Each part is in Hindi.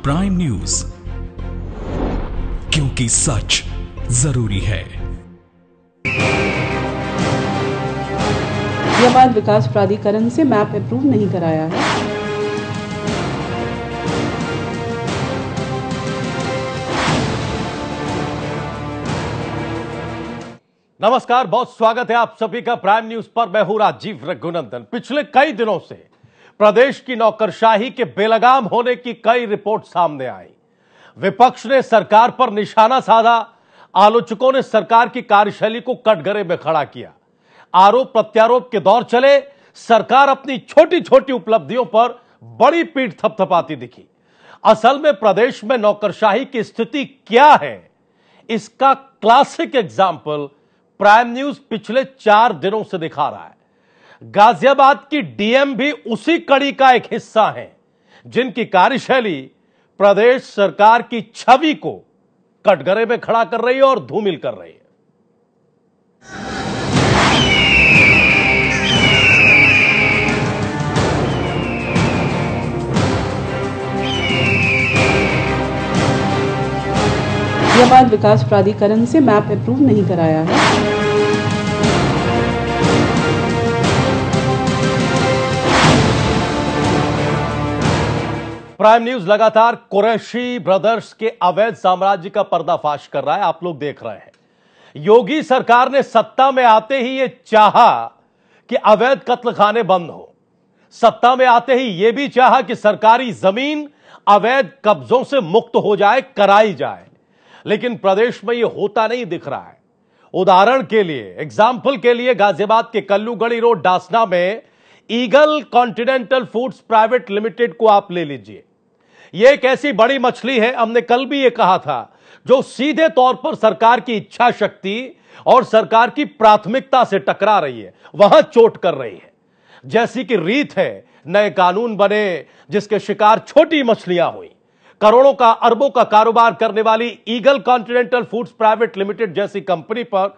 प्राइम न्यूज, क्योंकि सच जरूरी है। गाजियाबाद विकास प्राधिकरण से मैप अप्रूव नहीं कराया है। नमस्कार, बहुत स्वागत है आप सभी का प्राइम न्यूज पर। मैं हूं राजीव रघुनंदन। पिछले कई दिनों से प्रदेश की नौकरशाही के बेलगाम होने की कई रिपोर्ट सामने आई। विपक्ष ने सरकार पर निशाना साधा, आलोचकों ने सरकार की कार्यशैली को कटघरे में खड़ा किया। आरोप प्रत्यारोप के दौर चले, सरकार अपनी छोटी छोटी उपलब्धियों पर बड़ी पीठ थपथपाती दिखी। असल में प्रदेश में नौकरशाही की स्थिति क्या है, इसका क्लासिक एग्जाम्पल प्राइम न्यूज पिछले 4 दिनों से दिखा रहा है। गाजियाबाद की डीएम भी उसी कड़ी का एक हिस्सा हैं, जिनकी कार्यशैली प्रदेश सरकार की छवि को कटघरे में खड़ा कर रही है और धूमिल कर रही है। गाजियाबाद विकास प्राधिकरण से मैप अप्रूव नहीं कराया है। प्राइम न्यूज लगातार कुरैशी ब्रदर्स के अवैध साम्राज्य का पर्दाफाश कर रहा है। आप लोग देख रहे हैं, योगी सरकार ने सत्ता में आते ही यह चाहा कि अवैध कत्लखाने बंद हो। सत्ता में आते ही यह भी चाहा कि सरकारी जमीन अवैध कब्जों से मुक्त हो जाए, कराई जाए। लेकिन प्रदेश में यह होता नहीं दिख रहा है। उदाहरण के लिए, एग्जाम्पल के लिए, गाजियाबाद के कल्लूगढ़ी रोड डासना में eagle continental foods private limited को आप ले लीजिए। यह एक ऐसी बड़ी मछली है, हमने कल भी यह कहा था, जो सीधे तौर पर सरकार की इच्छा शक्ति और सरकार की प्राथमिकता से टकरा रही है, वहां चोट कर रही है। जैसी कि रीत है, नए कानून बने जिसके शिकार छोटी मछलियां हुई। करोड़ों का, अरबों का कारोबार करने वाली eagle continental foods private limited जैसी कंपनी पर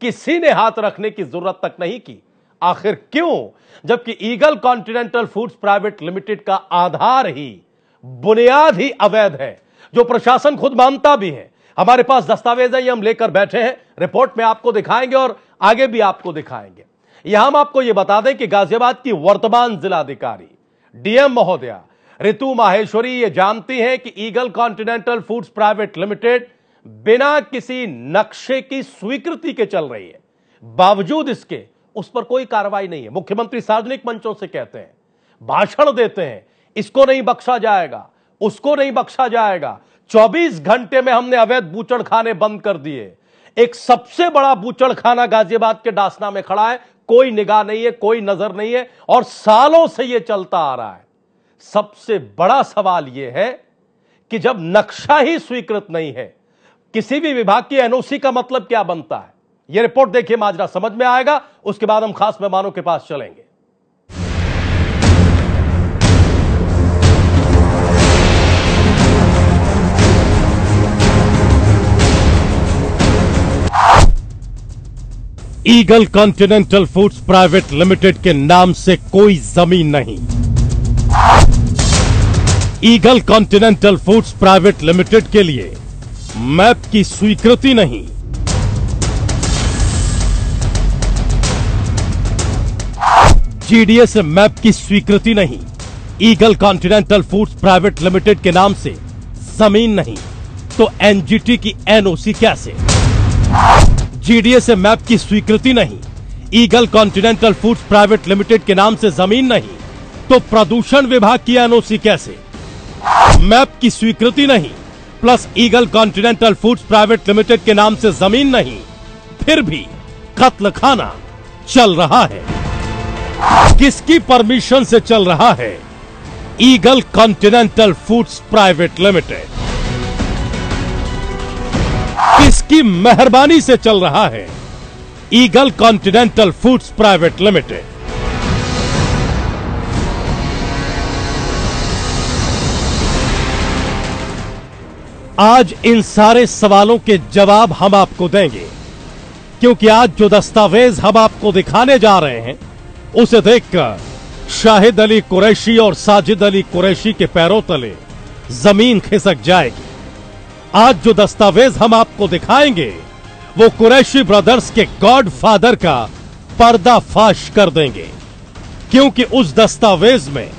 किसी ने हाथ रखने की जरूरत तक नहीं की। आखिर क्यों? जबकि eagle continental foods private limited का आधार ही, बुनियाद ही अवैध है, जो प्रशासन खुद मानता भी है। हमारे पास दस्तावेज है, हम लेकर बैठे हैं, रिपोर्ट में आपको दिखाएंगे और आगे भी आपको दिखाएंगे। यहां हम आपको यह बता दें कि गाजियाबाद की वर्तमान जिलाधिकारी डीएम महोदया ऋतु माहेश्वरी ये जानती हैं कि eagle continental foods private limited बिना किसी नक्शे की स्वीकृति के चल रही है। बावजूद इसके उस पर कोई कार्रवाई नहीं है। मुख्यमंत्री सार्वजनिक मंचों से कहते हैं, भाषण देते हैं, इसको नहीं बख्शा जाएगा, उसको नहीं बख्शा जाएगा। 24 घंटे में हमने अवैध बूचड़खाने बंद कर दिए। एक सबसे बड़ा बूचड़खाना गाजियाबाद के डासना में खड़ा है, कोई निगाह नहीं है, कोई नजर नहीं है, और सालों से यह चलता आ रहा है। सबसे बड़ा सवाल यह है कि जब नक्शा ही स्वीकृत नहीं है, किसी भी विभाग की एनओसी का मतलब क्या बनता है? यह रिपोर्ट देखिए, माजरा समझ में आएगा। उसके बाद हम खास मेहमानों के पास चलेंगे। Eagle continental foods private limited के नाम से कोई जमीन नहीं। Eagle continental foods private limited के लिए मैप की स्वीकृति नहीं। जीडीए से मैप की स्वीकृति नहीं। Eagle continental foods private limited के नाम से जमीन नहीं, तो एनजीटी की एनओसी कैसे? जीडीए से मैप की स्वीकृति नहीं, eagle continental foods private limited के नाम से जमीन नहीं, तो प्रदूषण विभाग की एनओसी कैसे? मैप की स्वीकृति नहीं plus eagle continental foods private limited के नाम से जमीन नहीं, फिर भी कत्लखाना चल रहा है। किसकी परमिशन से चल रहा है eagle continental foods private limited? किसकी मेहरबानी से चल रहा है eagle continental foods private limited? आज इन सारे सवालों के जवाब हम आपको देंगे, क्योंकि आज जो दस्तावेज हम आपको दिखाने जा रहे हैं उसे देखकर शाहिद अली कुरैशी और साजिद अली कुरैशी के पैरों तले जमीन खिसक जाएगी। आज जो दस्तावेज हम आपको दिखाएंगे वो कुरैशी ब्रदर्स के गॉडफादर का पर्दाफाश कर देंगे, क्योंकि उस दस्तावेज में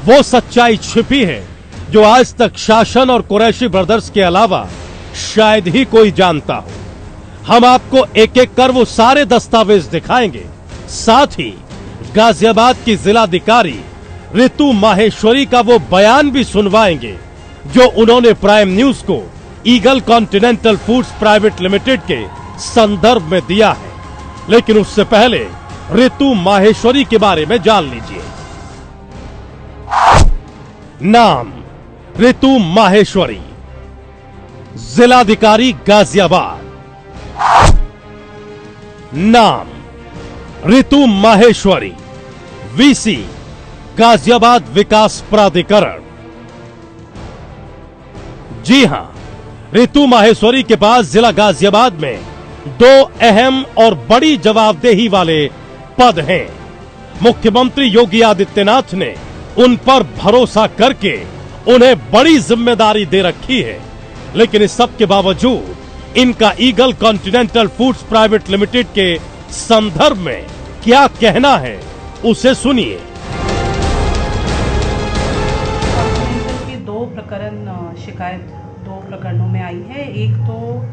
वो सच्चाई छिपी है जो आज तक शासन और कुरैशी ब्रदर्स के अलावा शायद ही कोई जानता हो। हम आपको एक एक कर वो सारे दस्तावेज दिखाएंगे, साथ ही गाजियाबाद की जिलाधिकारी ऋतु माहेश्वरी का वो बयान भी सुनवाएंगे जो उन्होंने प्राइम न्यूज को eagle continental foods private limited के संदर्भ में दिया है। लेकिन उससे पहले ऋतु माहेश्वरी के बारे में जान लीजिए। नाम ऋतु माहेश्वरी, जिलाधिकारी गाजियाबाद। नाम ऋतु माहेश्वरी, वीसी गाजियाबाद विकास प्राधिकरण। जी हां, ऋतु माहेश्वरी के पास जिला गाजियाबाद में दो अहम और बड़ी जवाबदेही वाले पद हैं। मुख्यमंत्री योगी आदित्यनाथ ने उन पर भरोसा करके उन्हें बड़ी जिम्मेदारी दे रखी है, लेकिन इस सब के बावजूद इनका eagle continental foods private limited के संदर्भ में क्या कहना है, उसे सुनिए। के दो प्रकरण शिकायत दो प्रकरणों में आई है। एक तो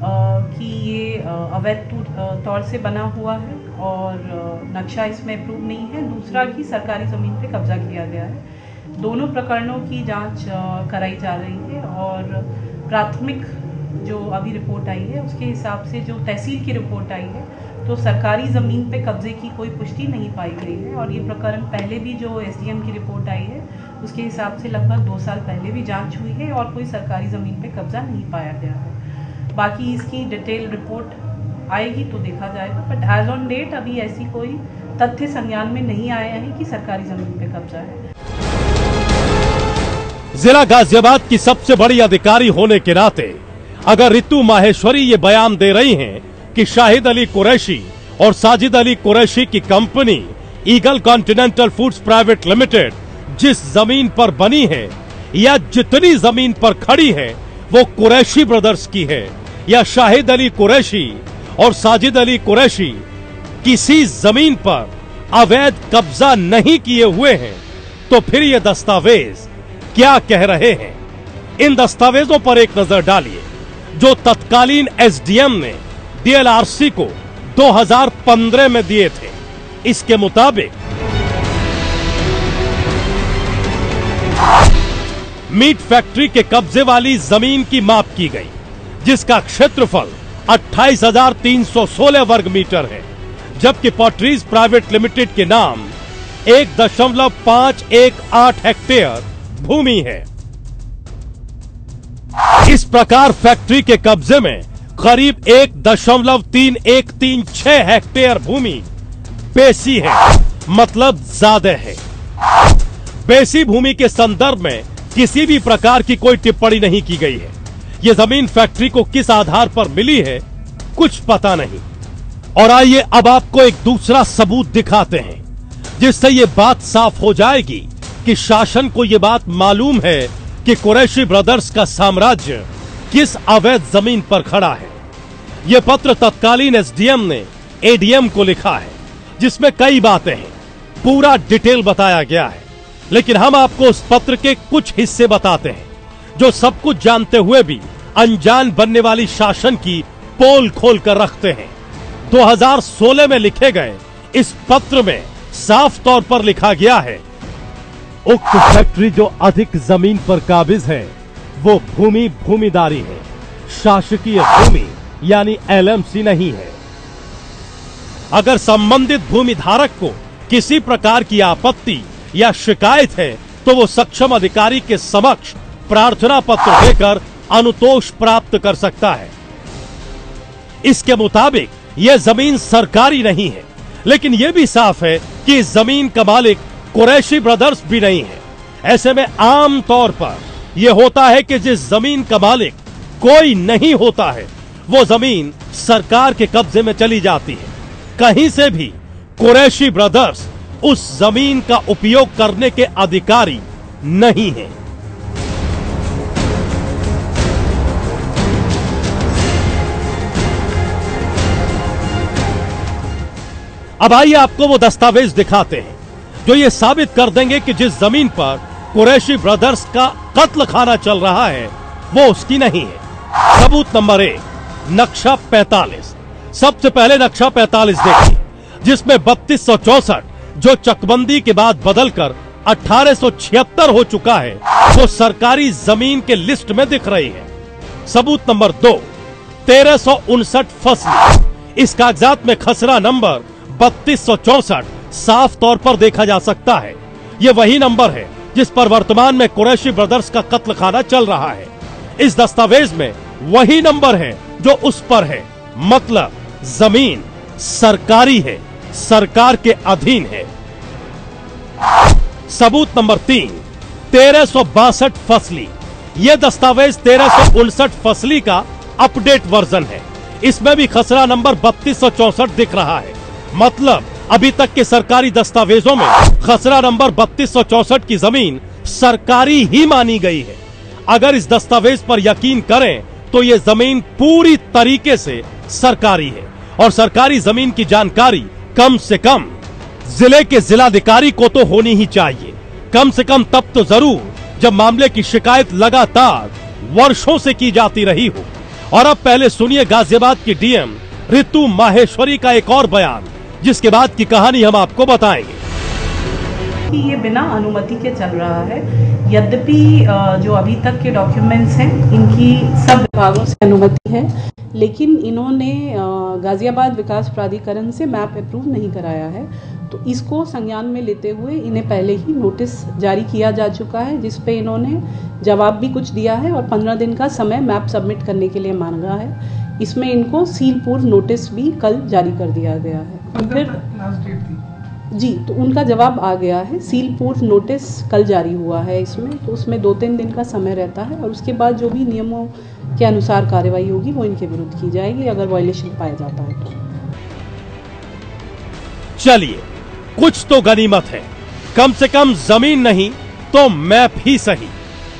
कि ये अवैध तौर से बना हुआ है और नक्शा इसमें अप्रूव नहीं है। दूसरा कि सरकारी ज़मीन पे कब्जा किया गया है। दोनों प्रकरणों की जांच कराई जा रही है और प्राथमिक जो अभी रिपोर्ट आई है उसके हिसाब से जो तहसील की रिपोर्ट आई है तो सरकारी ज़मीन पे कब्जे की कोई पुष्टि नहीं पाई गई है। और ये प्रकरण पहले भी जो एसडीएम की रिपोर्ट आई है उसके हिसाब से लगभग 2 साल पहले भी जांच हुई है और कोई सरकारी ज़मीन पे कब्जा नहीं पाया गया है। बाकी इसकी डिटेल रिपोर्ट आएगी तो देखा जाएगा, बट एज ऑन डेट अभी ऐसी कोई तथ्य संज्ञान में नहीं आया है कि सरकारी ज़मीन पे कब्जा है। जिला गाजियाबाद की सबसे बड़ी अधिकारी होने के नाते अगर ऋतु माहेश्वरी ये बयान दे रही हैं कि शाहिद अली कुरैशी और साजिद अली कुरैशी की company eagle continental foods private limited जिस जमीन पर बनी है या जितनी जमीन पर खड़ी है वो कुरैशी ब्रदर्स की है, या शाहिद अली कुरैशी और साजिद अली कुरैशी किसी जमीन पर अवैध कब्जा नहीं किए हुए हैं, तो फिर ये दस्तावेज क्या कह रहे हैं? इन दस्तावेजों पर एक नजर डालिए जो तत्कालीन एसडीएम ने डीएलआरसी को 2015 में दिए थे। इसके मुताबिक मीट फैक्ट्री के कब्जे वाली जमीन की माप की गई, जिसका क्षेत्रफल 28,316 वर्ग मीटर है, जबकि पॉटरीज प्राइवेट लिमिटेड के नाम 1.518 हेक्टेयर भूमि है। इस प्रकार फैक्ट्री के कब्जे में करीब 1.3136 हेक्टेयर भूमि बेसी है, मतलब ज्यादा है। बेसी भूमि के संदर्भ में किसी भी प्रकार की कोई टिप्पणी नहीं की गई है। यह जमीन फैक्ट्री को किस आधार पर मिली है कुछ पता नहीं। और आइए अब आपको एक दूसरा सबूत दिखाते हैं जिससे यह बात साफ हो जाएगी कि शासन को यह बात मालूम है कि कुरैशी ब्रदर्स का साम्राज्य किस अवैध जमीन पर खड़ा है। यह पत्र तत्कालीन एसडीएम ने एडीएम को लिखा है, जिसमें कई बातें हैं, पूरा डिटेल बताया गया है। लेकिन हम आपको उस पत्र के कुछ हिस्से बताते हैं जो सब कुछ जानते हुए भी अनजान बनने वाली शासन की पोल खोल कर रखते हैं। 2016 में लिखे गए इस पत्र में साफ तौर पर लिखा गया है, उक्त फैक्ट्री जो अधिक जमीन पर काबिज है वो भूमि भूमिदारी है, शासकीय भूमि यानी एलएमसी नहीं है। अगर संबंधित भूमि धारक को किसी प्रकार की आपत्ति या शिकायत है तो वो सक्षम अधिकारी के समक्ष प्रार्थना पत्र देकर अनुतोष प्राप्त कर सकता है। इसके मुताबिक यह जमीन सरकारी नहीं है, लेकिन यह भी साफ है कि इस जमीन का मालिक कुरैशी ब्रदर्स भी नहीं है। ऐसे में आम तौर पर यह होता है कि जिस जमीन का मालिक कोई नहीं होता है वो जमीन सरकार के कब्जे में चली जाती है। कहीं से भी कुरैशी ब्रदर्स उस जमीन का उपयोग करने के अधिकारी नहीं है। अब आइए आपको वो दस्तावेज दिखाते हैं जो ये साबित कर देंगे कि जिस जमीन पर कुरैशी ब्रदर्स का कत्ल खाना चल रहा है वो उसकी नहीं है। सबूत नंबर 1, नक्शा 45। सबसे पहले नक्शा 45 देखिए, जिसमें 3264 जो चकबंदी के बाद बदलकर 1876 हो चुका है, वो सरकारी जमीन के लिस्ट में दिख रही है। सबूत नंबर 2, 1359 फसली। इस कागजात में खसरा नंबर 3264 साफ तौर पर देखा जा सकता है। ये वही नंबर है जिस पर वर्तमान में कुरैशी ब्रदर्स का कत्ल खाना चल रहा है। इस दस्तावेज में वही नंबर है जो उस पर है, मतलब जमीन सरकारी है, सरकार के अधीन है। सबूत नंबर 3, 1362 फसली। यह दस्तावेज 1359 फसली का अपडेट वर्जन है। इसमें भी खसरा नंबर 3264 दिख रहा है, मतलब अभी तक के सरकारी दस्तावेजों में खसरा नंबर 3264 की जमीन सरकारी ही मानी गई है। अगर इस दस्तावेज पर यकीन करें तो यह जमीन पूरी तरीके से सरकारी है और सरकारी जमीन की जानकारी कम से कम जिले के जिलाधिकारी को तो होनी ही चाहिए। कम से कम तब तो जरूर जब मामले की शिकायत लगातार वर्षों से की जाती रही हो। और अब पहले सुनिए गाजियाबाद की डीएम ऋतु माहेश्वरी का एक और बयान, जिसके बाद की कहानी हम आपको बताएंगे। कि ये बिना अनुमति के चल रहा है। यद्यपि जो अभी तक के डॉक्यूमेंट्स हैं इनकी सब विभागों से अनुमति है, लेकिन इन्होंने गाजियाबाद विकास प्राधिकरण से मैप अप्रूव नहीं कराया है। तो इसको संज्ञान में लेते हुए इन्हें पहले ही नोटिस जारी किया जा चुका है, जिस पे इन्होंने जवाब भी कुछ दिया है और 15 दिन का समय मैप सबमिट करने के लिए मांगा है। इसमें इनको सील पूर्व नोटिस भी कल जारी कर दिया गया है। फिर जी, तो उनका जवाब आ गया है। सील पूर्व नोटिस कल जारी हुआ है इसमें, तो उसमें 2-3 दिन का समय रहता है और उसके बाद जो भी नियमों के अनुसार कार्रवाई होगी वो इनके विरुद्ध की जाएगी अगर वायलेशन पाया जाता है तो। चलिए, कुछ तो गनीमत है, कम से कम जमीन नहीं तो मैप ही सही।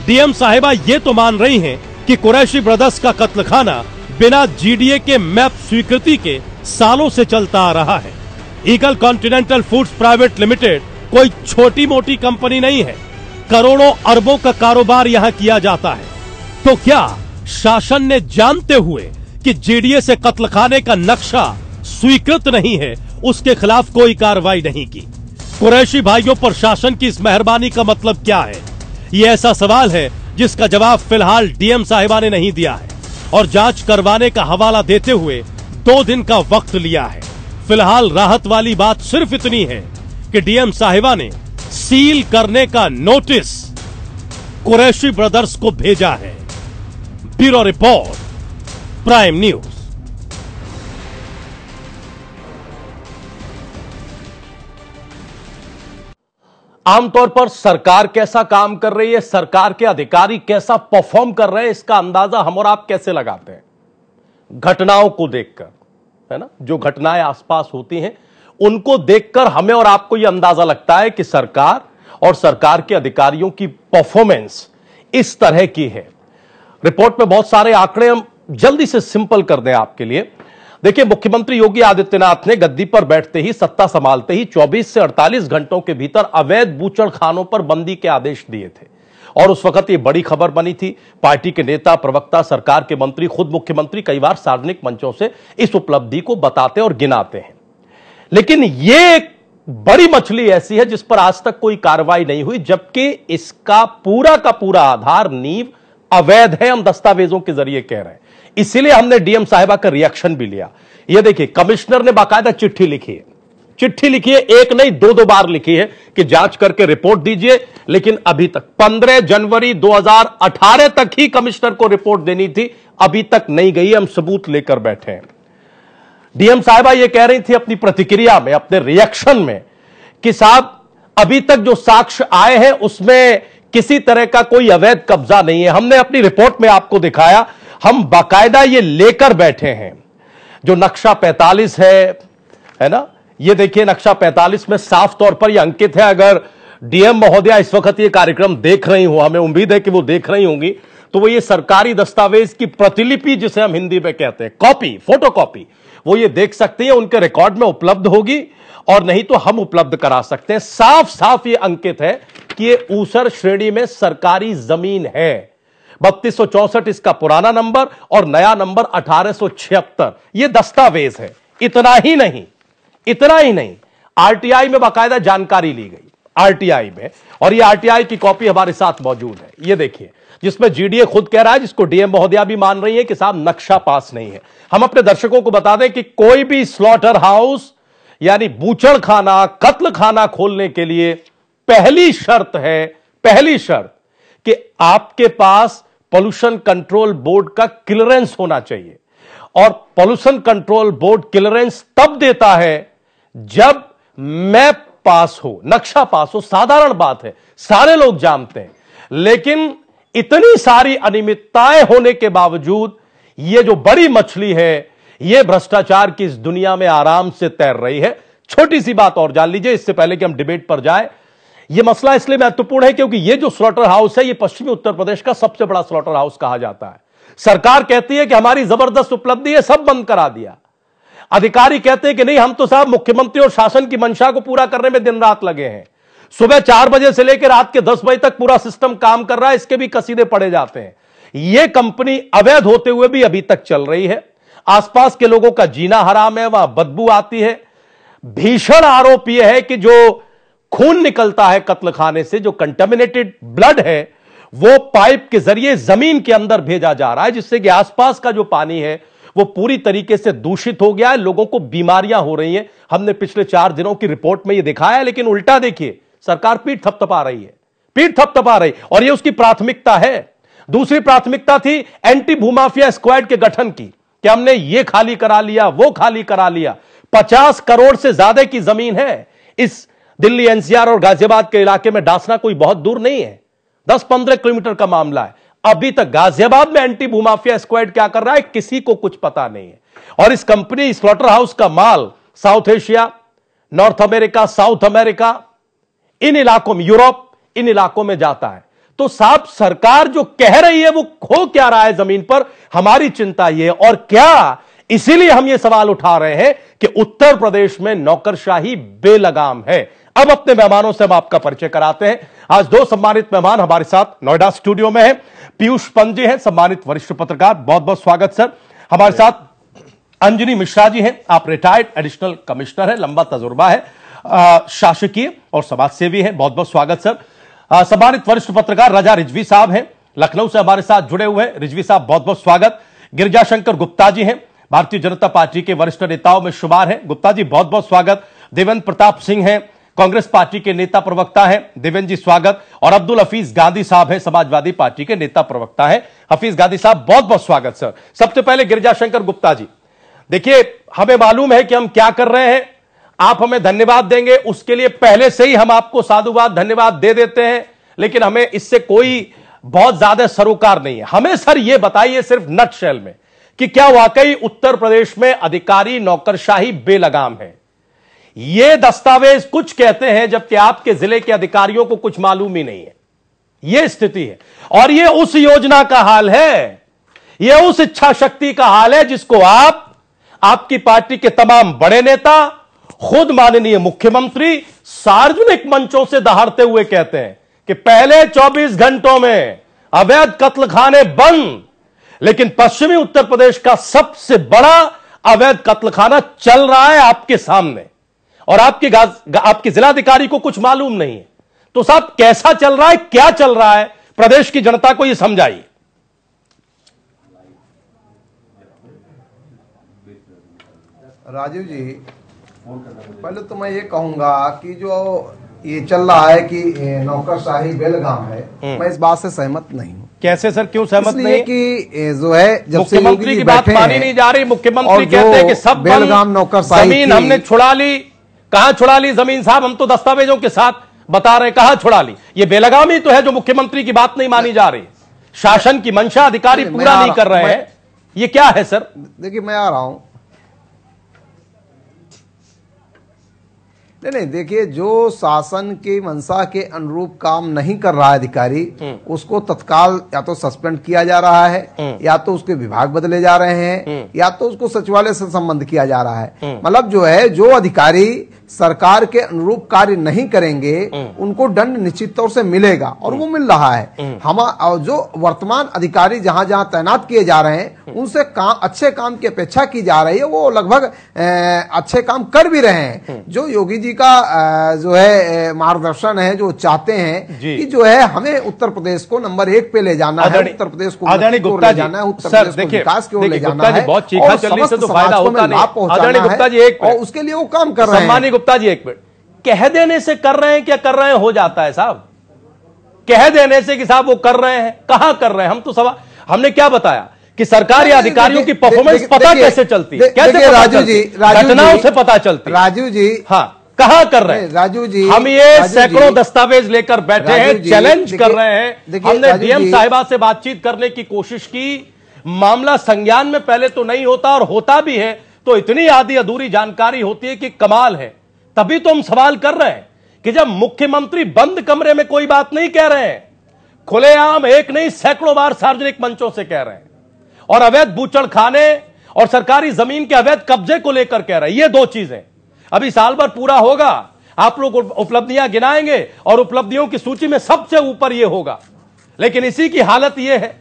डीएम साहिबा ये तो मान रही हैं कि कुरैशी ब्रदर्स का कत्लखाना बिना जीडीए के मैप स्वीकृति के सालों से चलता आ रहा है। Eagle continental foods private limited कोई छोटी मोटी कंपनी नहीं है, करोड़ों अरबों का कारोबार यहां किया जाता है। तो क्या शासन ने जानते हुए कि जीडीए से कत्लखाने का नक्शा स्वीकृत नहीं है उसके खिलाफ कोई कार्रवाई नहीं की? कुरैशी भाइयों पर शासन की इस मेहरबानी का मतलब क्या है? ये ऐसा सवाल है जिसका जवाब फिलहाल डीएम साहिबा ने नहीं दिया है और जांच करवाने का हवाला देते हुए 2 दिन का वक्त लिया है। फिलहाल राहत वाली बात सिर्फ इतनी है कि डीएम साहिबा ने सील करने का नोटिस कुरैशी ब्रदर्स को भेजा है। Bureau report, prime news. आमतौर पर सरकार कैसा काम कर रही है, सरकार के अधिकारी कैसा परफॉर्म कर रहे हैं, इसका अंदाजा हम और आप कैसे लगाते हैं? घटनाओं को देखकर, है ना? जो घटनाएं आसपास होती हैं उनको देखकर हमें और आपको यह अंदाजा लगता है कि सरकार और सरकार के अधिकारियों की परफॉर्मेंस इस तरह की है। रिपोर्ट में बहुत सारे आंकड़े हम जल्दी से सिंपल कर दें आपके लिए। देखिए, मुख्यमंत्री योगी आदित्यनाथ ने गद्दी पर बैठते ही, सत्ता संभालते ही 24 से 48 घंटों के भीतर अवैध बूचड़खानों पर बंदी के आदेश दिए थे और उस वक्त ये बड़ी खबर बनी थी। पार्टी के नेता, प्रवक्ता, सरकार के मंत्री, खुद मुख्यमंत्री कई बार सार्वजनिक मंचों से इस उपलब्धि को बताते और गिनाते हैं। लेकिन ये एक बड़ी मछली ऐसी है जिस पर आज तक कोई कार्रवाई नहीं हुई, जबकि इसका पूरा का पूरा आधार, नींव अवैध है। हम दस्तावेजों के जरिए कह रहे हैं, इसीलिए हमने डीएम साहिबा का रिएक्शन भी लिया। ये देखिए, कमिश्नर ने बाकायदा चिट्ठी लिखी है, एक नहीं 2 बार लिखी है कि जांच करके रिपोर्ट दीजिए। लेकिन अभी तक 15 जनवरी 2018 तक ही कमिश्नर को रिपोर्ट देनी थी, अभी तक नहीं गई। हम सबूत लेकर बैठे हैं। डीएम साहिबा ये कह रही थी अपनी प्रतिक्रिया में, अपने रिएक्शन में, कि साहब अभी तक जो साक्ष्य आए हैं उसमें किसी तरह का कोई अवैध कब्जा नहीं है। हमने अपनी रिपोर्ट में आपको दिखाया, हम बाकायदा ये लेकर बैठे हैं। जो नक्शा 45 है ना, ये देखिए, नक्शा 45 में साफ तौर पर यह अंकित है। अगर डीएम महोदया इस वक्त ये कार्यक्रम देख रही हो, हमें उम्मीद है कि वो देख रही होंगी, तो वो ये सरकारी दस्तावेज की प्रतिलिपि, जिसे हम हिंदी में कहते हैं कॉपी, फोटोकॉपी, वो ये देख सकते हैं, उनके रिकॉर्ड में उपलब्ध होगी, और नहीं तो हम उपलब्ध करा सकते हैं। साफ साफ ये अंकित है कि ये ऊसर श्रेणी में सरकारी जमीन है। 3264 इसका पुराना नंबर और नया नंबर 1876 ये दस्तावेज है। इतना ही नहीं, आरटीआई में बाकायदा जानकारी ली गई, आरटीआई में, और ये आरटीआई की कॉपी हमारे साथ मौजूद है। ये देखिए, जिसमें जीडीए खुद कह रहा है, जिसको डीएम महोदया भी मान रही है कि साहब नक्शा पास नहीं है। हम अपने दर्शकों को बता दें कि कोई भी स्लॉटर हाउस यानी बूचड़ खाना, कत्ल खाना खोलने के लिए पहली शर्त कि आपके पास पोल्यूशन कंट्रोल बोर्ड का क्लियरेंस होना चाहिए। और पोल्यूशन कंट्रोल बोर्ड क्लियरेंस तब देता है जब मैप पास हो, नक्शा पास हो। साधारण बात है, सारे लोग जानते हैं। लेकिन इतनी सारी अनियमितताएं होने के बावजूद यह जो बड़ी मछली है, यह भ्रष्टाचार की इस दुनिया में आराम से तैर रही है। छोटी सी बात और जान लीजिए इससे पहले कि हम डिबेट पर जाएं। यह मसला इसलिए महत्वपूर्ण है क्योंकि यह जो स्लॉटर हाउस है, यह पश्चिमी उत्तर प्रदेश का सबसे बड़ा स्लॉटर हाउस कहा जाता है। सरकार कहती है कि हमारी जबरदस्त उपलब्धि है, सब बंद करा दिया। अधिकारी कहते हैं कि नहीं, हम तो साहब मुख्यमंत्री और शासन की मंशा को पूरा करने में दिन रात लगे हैं। सुबह 4 बजे से लेकर रात के 10 बजे तक पूरा सिस्टम काम कर रहा है, इसके भी कसीदे पड़े जाते हैं। यह कंपनी अवैध होते हुए भी अभी तक चल रही है। आसपास के लोगों का जीना हराम है, वहां बदबू आती है। भीषण आरोप यह है कि जो खून निकलता है कत्ल खाने से, जो कंटामिनेटेड ब्लड है, वो पाइप के जरिए जमीन के अंदर भेजा जा रहा है, जिससे कि आसपास का जो पानी है वो पूरी तरीके से दूषित हो गया है। लोगों को बीमारियां हो रही हैं। हमने पिछले 4 दिनों की रिपोर्ट में यह दिखाया है। लेकिन उल्टा देखिए, सरकार पीठ थपथपा रही, और यह उसकी प्राथमिकता है। दूसरी प्राथमिकता थी एंटी भूमाफिया स्क्वाड के गठन की, कि हमने ये खाली करा लिया, वो खाली करा लिया। 50 करोड़ से ज्यादा की जमीन है इस दिल्ली एनसीआर और गाजियाबाद के इलाके में। डासना कोई बहुत दूर नहीं है, 10-15 किलोमीटर का मामला है। अभी तक गाजियाबाद में एंटी भूमाफिया स्क्वाड क्या कर रहा है, किसी को कुछ पता नहीं है। और इस कंपनी स्लॉटर हाउस का माल South Asia, North America, South America, इन इलाकों में, यूरोप, इन इलाकों में जाता है। तो साहब, सरकार जो कह रही है वो हो क्या रहा है जमीन पर, हमारी चिंता यह है। और क्या, इसीलिए हम ये सवाल उठा रहे हैं कि उत्तर प्रदेश में नौकरशाही बेलगाम है। अब अपने मेहमानों से हम आपका परिचय कराते हैं। आज 2 सम्मानित मेहमान हमारे साथ नोएडा स्टूडियो में हैं। पीयूष पंत जी हैं, सम्मानित वरिष्ठ पत्रकार, बहुत बहुत स्वागत सर। हमारे साथ अंजनी मिश्रा जी हैं, आप रिटायर्ड एडिशनल कमिश्नर हैं, लंबा तजुर्बा है, शासकीय और समाज सेवी हैं, बहुत बहुत स्वागत सर। सम्मानित वरिष्ठ पत्रकार रजा रिजवी साहब हैं, लखनऊ से हमारे साथ जुड़े हुए हैं, रिजवी साहब बहुत बहुत स्वागत। गिरिजाशंकर गुप्ता जी हैं, भारतीय जनता पार्टी के वरिष्ठ नेताओं में शुमार हैं, गुप्ता जी बहुत बहुत स्वागत। देवेंद्र प्रताप सिंह हैं, कांग्रेस पार्टी के नेता प्रवक्ता हैं, देवेंद्र जी स्वागत। और अब्दुल हफीज गांधी साहब हैं, समाजवादी पार्टी के नेता प्रवक्ता हैं, हफीज गांधी साहब बहुत बहुत स्वागत सर। सबसे पहले गिरिजाशंकर गुप्ता जी, देखिए हमें मालूम है कि हम क्या कर रहे हैं, आप हमें धन्यवाद देंगे, उसके लिए पहले से ही हम आपको साधुवाद धन्यवाद दे देते हैं, लेकिन हमें इससे कोई बहुत ज्यादा सरोकार नहीं है। हमें सर यह बताइए सिर्फ नटशेल में कि क्या वाकई उत्तर प्रदेश में अधिकारी नौकरशाही बेलगाम है? ये दस्तावेज कुछ कहते हैं जबकि आपके जिले के अधिकारियों को कुछ मालूम ही नहीं है। यह स्थिति है, और यह उस योजना का हाल है, यह उस इच्छा शक्ति का हाल है जिसको आप, आपकी पार्टी के तमाम बड़े नेता, खुद माननीय मुख्यमंत्री सार्वजनिक मंचों से दहाड़ते हुए कहते हैं कि पहले 24 घंटों में अवैध कत्लखाने बंद, लेकिन पश्चिमी उत्तर प्रदेश का सबसे बड़ा अवैध कत्लखाना चल रहा है आपके सामने, और आपके जिलाधिकारी को कुछ मालूम नहीं है। तो साहब, कैसा चल रहा है, क्या चल रहा है, प्रदेश की जनता को यह समझाइए। राजीव जी, पहले तो मैं ये कहूंगा कि जो ये चल रहा है कि नौकरशाही बेलगाम है, मैं इस बात से सहमत नहीं हूँ। कैसे सर, क्यों सहमत नहीं? कि जो है, जब से मुख्यमंत्री की बात मानी नहीं जा रही, मुख्यमंत्री कहते हैं कि सब बेलगाम नौकरशाही जमीन हमने छुड़ा ली। कहां छुड़ा ली जमीन साहब? हम तो दस्तावेजों के साथ बता रहे, कहां छुड़ा ली? ये बेलगाम ही तो है जो मुख्यमंत्री की बात नहीं मानी जा रही। शासन की मंशा अधिकारी पूरा नहीं कर रहे हैं, ये क्या है सर? देखिए, मैं आ रहा हूं। नहीं, देखिए, जो शासन की मंशा के अनुरूप काम नहीं कर रहा है अधिकारी, उसको तत्काल या तो सस्पेंड किया जा रहा है, या तो उसके विभाग बदले जा रहे हैं, या तो उसको सचिवालय से संबंध किया जा रहा है। मतलब जो है, जो अधिकारी सरकार के अनुरूप कार्य नहीं करेंगे उनको दंड निश्चित तौर से मिलेगा, और वो मिल रहा है। हम जो वर्तमान अधिकारी जहां जहां तैनात किए जा रहे हैं उनसे अच्छे काम की अपेक्षा की जा रही है, वो लगभग अच्छे काम कर भी रहे हैं। जो योगी जी का जो है मार्गदर्शन है, जो चाहते हैं कि जो है हमें उत्तर प्रदेश को नंबर 1 पे ले जाना है, उत्तर प्रदेश को ले जाना है, उत्तर प्रदेश को विकास की ओर ले जाना है, और समस्त समाज को लाभ पहुंचाना है, और उसके लिए वो काम कर रहे हैं। गुप्ता जी, एक मिनट, कह देने से कर रहे हैं, क्या कर रहे हैं हो जाता है साहब? कह देने से कि साहब वो कर रहे हैं, कहां कर रहे हैं? हम तो सवाल, हमने क्या बताया कि सरकारी अधिकारियों की परफॉर्मेंस पता कैसे चलती है? कैसे राजू जी, घटनाओं से पता चलती है। राजू जी, हाँ, कहां कर रहे हैं राजू जी? हम ये सैकड़ों दस्तावेज लेकर बैठे हैं, चैलेंज कर रहे हैं। हमने डीएम साहिबा से बातचीत करने की कोशिश की, मामला संज्ञान में पहले तो नहीं होता, और होता भी है तो इतनी आधी अधूरी जानकारी होती है कि कमाल है। तभी तो हम सवाल कर रहे हैं कि जब मुख्यमंत्री बंद कमरे में कोई बात नहीं कह रहे हैं, खुलेआम एक नहीं सैकड़ों बार सार्वजनिक मंचों से कह रहे हैं, और अवैध बूचड़खाने और सरकारी जमीन के अवैध कब्जे को लेकर कह रहे हैं। ये दो चीजें अभी साल भर पूरा होगा, आप लोग उपलब्धियां गिनाएंगे और उपलब्धियों की सूची में सबसे ऊपर ये होगा, लेकिन इसी की हालत ये है।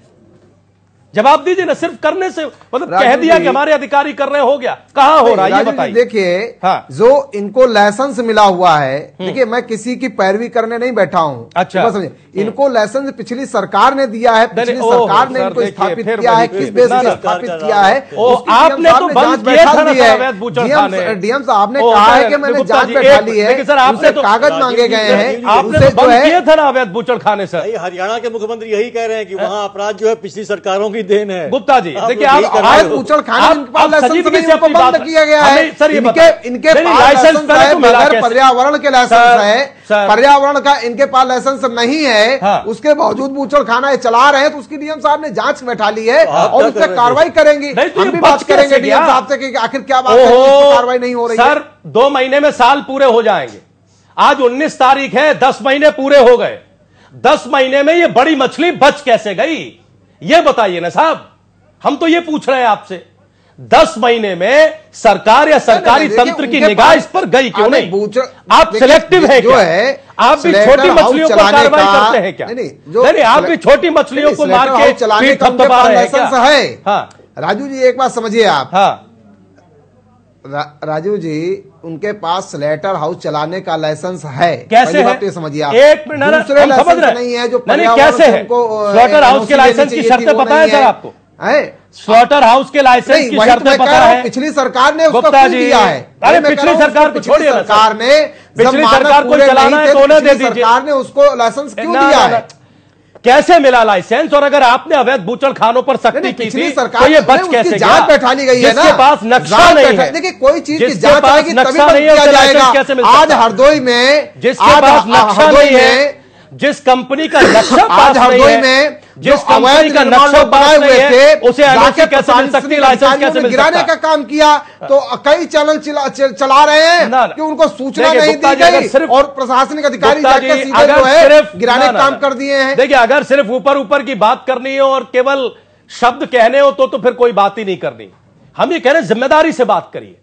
जवाब दीजिए ना, सिर्फ करने से मतलब कह दिया कि हमारे अधिकारी कर रहे, हो गया, कहां हो रहा है ये बताइए। देखिए, हाँ। जो इनको लाइसेंस मिला हुआ है, देखिए मैं किसी की पैरवी करने नहीं बैठा हूं, अच्छा, इनको लाइसेंस पिछली सरकार ने दिया है, पिछली सरकार ने इनको स्थापित किया है, किस बेस पे स्थापित किया है, आपने तो जांच बैठा दी है। डीएम साहब ने कहा है कि मैंने जांच बैठा ली है, सर आपसे तो कागज मांगे गए हैं, आपने तो बंद किए थे ना अवैध बूचड़खाने से। हरियाणा के मुख्यमंत्री यही कह रहे हैं कि वहां अपराध जो है पिछली सरकारों की देन है। गुप्ता जी, देखिए आप बंद किया गया है, इनके पास लाइसेंस है, पर्यावरण के लाइसेंस है, पर्यावरण का इनके पास लाइसेंस नहीं है, उसके बावजूद बूचड़खाना चला रहे हैं, तो उसकी डीएम साहब ने जांच बैठा ली है और उस पर कार्रवाई करेंगी। हम भी बात करेंगे डीएम साहब से कि आखिर क्या बात है, कार्रवाई नहीं हो रही है। सर 2 महीने में साल पूरे हो जाएंगे, आज 19 तारीख है, 10 महीने पूरे हो गए। 10 महीने में ये बड़ी मछली बच कैसे गई, ये बताइए ना साहब। हम तो ये पूछ रहे हैं आपसे, 10 महीने में सरकार या सरकारी तंत्र की निगाह इस पर गई क्यों नहीं? आप सिलेक्टिव है क्या? आप भी छोटी मछलियों पर कार्रवाई करते हैं क्या? नहीं, आप भी छोटी मछलियों को मार के पीठ थपथपा रहे हैं क्या? हाँ राजू जी, एक बात समझिए आप। हाँ राजू जी, उनके पास स्लेटर हाउस चलाने का लाइसेंस है। कैसे है? ये समझिए आप। एक मिनट, दूसरे लाइसेंस नहीं है जो कैसे है? स्लॉटर हाउस के लाइसेंस की शर्तें पता है सर आपको? स्लॉटर हाउस के लाइसेंस की शर्तें पता है? पिछली सरकार ने उसको गुप्ता जी, दिया है। अरे पिछली सरकार को छोड़िए, सरकार ने पिछली सरकार को चलाना है तो उन्हें दे दीजिए। सरकार ने उसको लाइसेंस क्यों दिया है? कैसे मिला लाइसेंस? और अगर आपने अवैध बूचड़खानों पर सख्ती की थी तो ये बच कैसे गया? जांच बैठा ली गई है ना, जिसके पास नक्शा नहीं है। देखिए, कोई चीज की जिसके जांच पास आएगी तभी नक्शा बंद नहीं है किया उसे लाइसेंस जाएगा। कैसे मिल सकता है? आज हरदोई में जिसके पास नक्शा नहीं है, जिस कंपनी का नक्शा पास नहीं है, जिस कंपनी का नक्शा पास नहीं है, उसे एनओसी कैसे मिल सकती है, लाइसेंस कैसे मिल सकता है? गिराने का काम किया तो कई चैनल चला रहे हैं कि उनको सूचना नहीं दी गई और प्रशासनिक अधिकारी जाके सीधे जो है गिराने का काम कर दिए हैं। देखिए, अगर सिर्फ ऊपर ऊपर की बात करनी हो और केवल शब्द कहने हो तो फिर कोई बात ही नहीं करनी। हम ये कह रहे हैं जिम्मेदारी से बात करिए।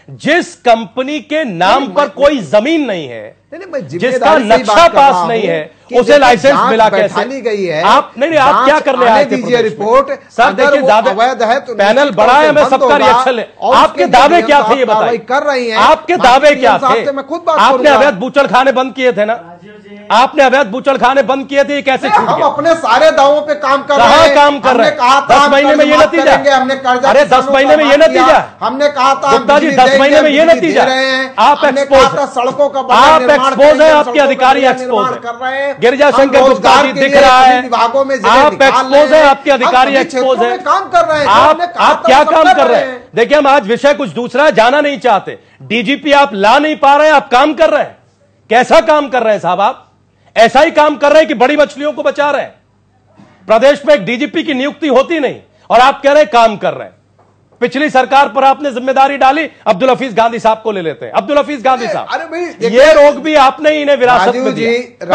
जिस कंपनी के नाम पर कोई जमीन नहीं है, जिसका नक्शा पास नहीं है, उसे लाइसेंस मिला कैसे? गई है। आप नहीं, आप क्या करने आए थे? दीजिए रिपोर्ट। सर देखिए, ज्यादा अवैध है तो पैनल बड़ा है, मैं सबका रिएक्शन ले। आपके दावे क्या थे ये बताइए? कर रही हैं आपके दावे क्या थे? मैं खुद बात आपने अवैध बूचड़खाने बंद किए थे ना? आपने अवैध बूचड़खाने बंद किए थे, ये कैसे छूट गया? हम अपने सारे दावों पे काम कर रहे हैं। काम कर रहे हैं? 10 महीने में ये नतीजा? हमने कर्जा, अरे 10 महीने में ये नतीजा? हमने कहा था गुप्ता जी 10 महीने में ये नतीजा? आप एक्सपोज, सड़कों का आप एक्सपोज है, आपके अधिकारी एक्सपोज कर रहे हैं। गिरिजा शंकर गुप्ता जी दिख रहा है, विभागों में आप एक्सपोज है, आपके अधिकारी एक्सपोज है। काम कर रहे हैं। आप क्या काम कर रहे हैं? देखिए, हम आज विषय कुछ दूसरा है, जाना नहीं चाहते। डीजीपी आप ला नहीं पा रहे हैं, आप काम कर रहे हैं। कैसा काम कर रहे हैं साहब? आप ऐसा ही काम कर रहे हैं कि बड़ी मछलियों को बचा रहे हैं। प्रदेश में एक डीजीपी की नियुक्ति होती नहीं और आप कह रहे हैं काम कर रहे हैं। पिछली सरकार पर आपने जिम्मेदारी डाली, अब्दुल हफीज गांधी साहब को ले लेते हैं। अब्दुल हफीज गांधी साहब, अरे भाई ये रोग भी आपने ही इन्हें विरासत में दिया।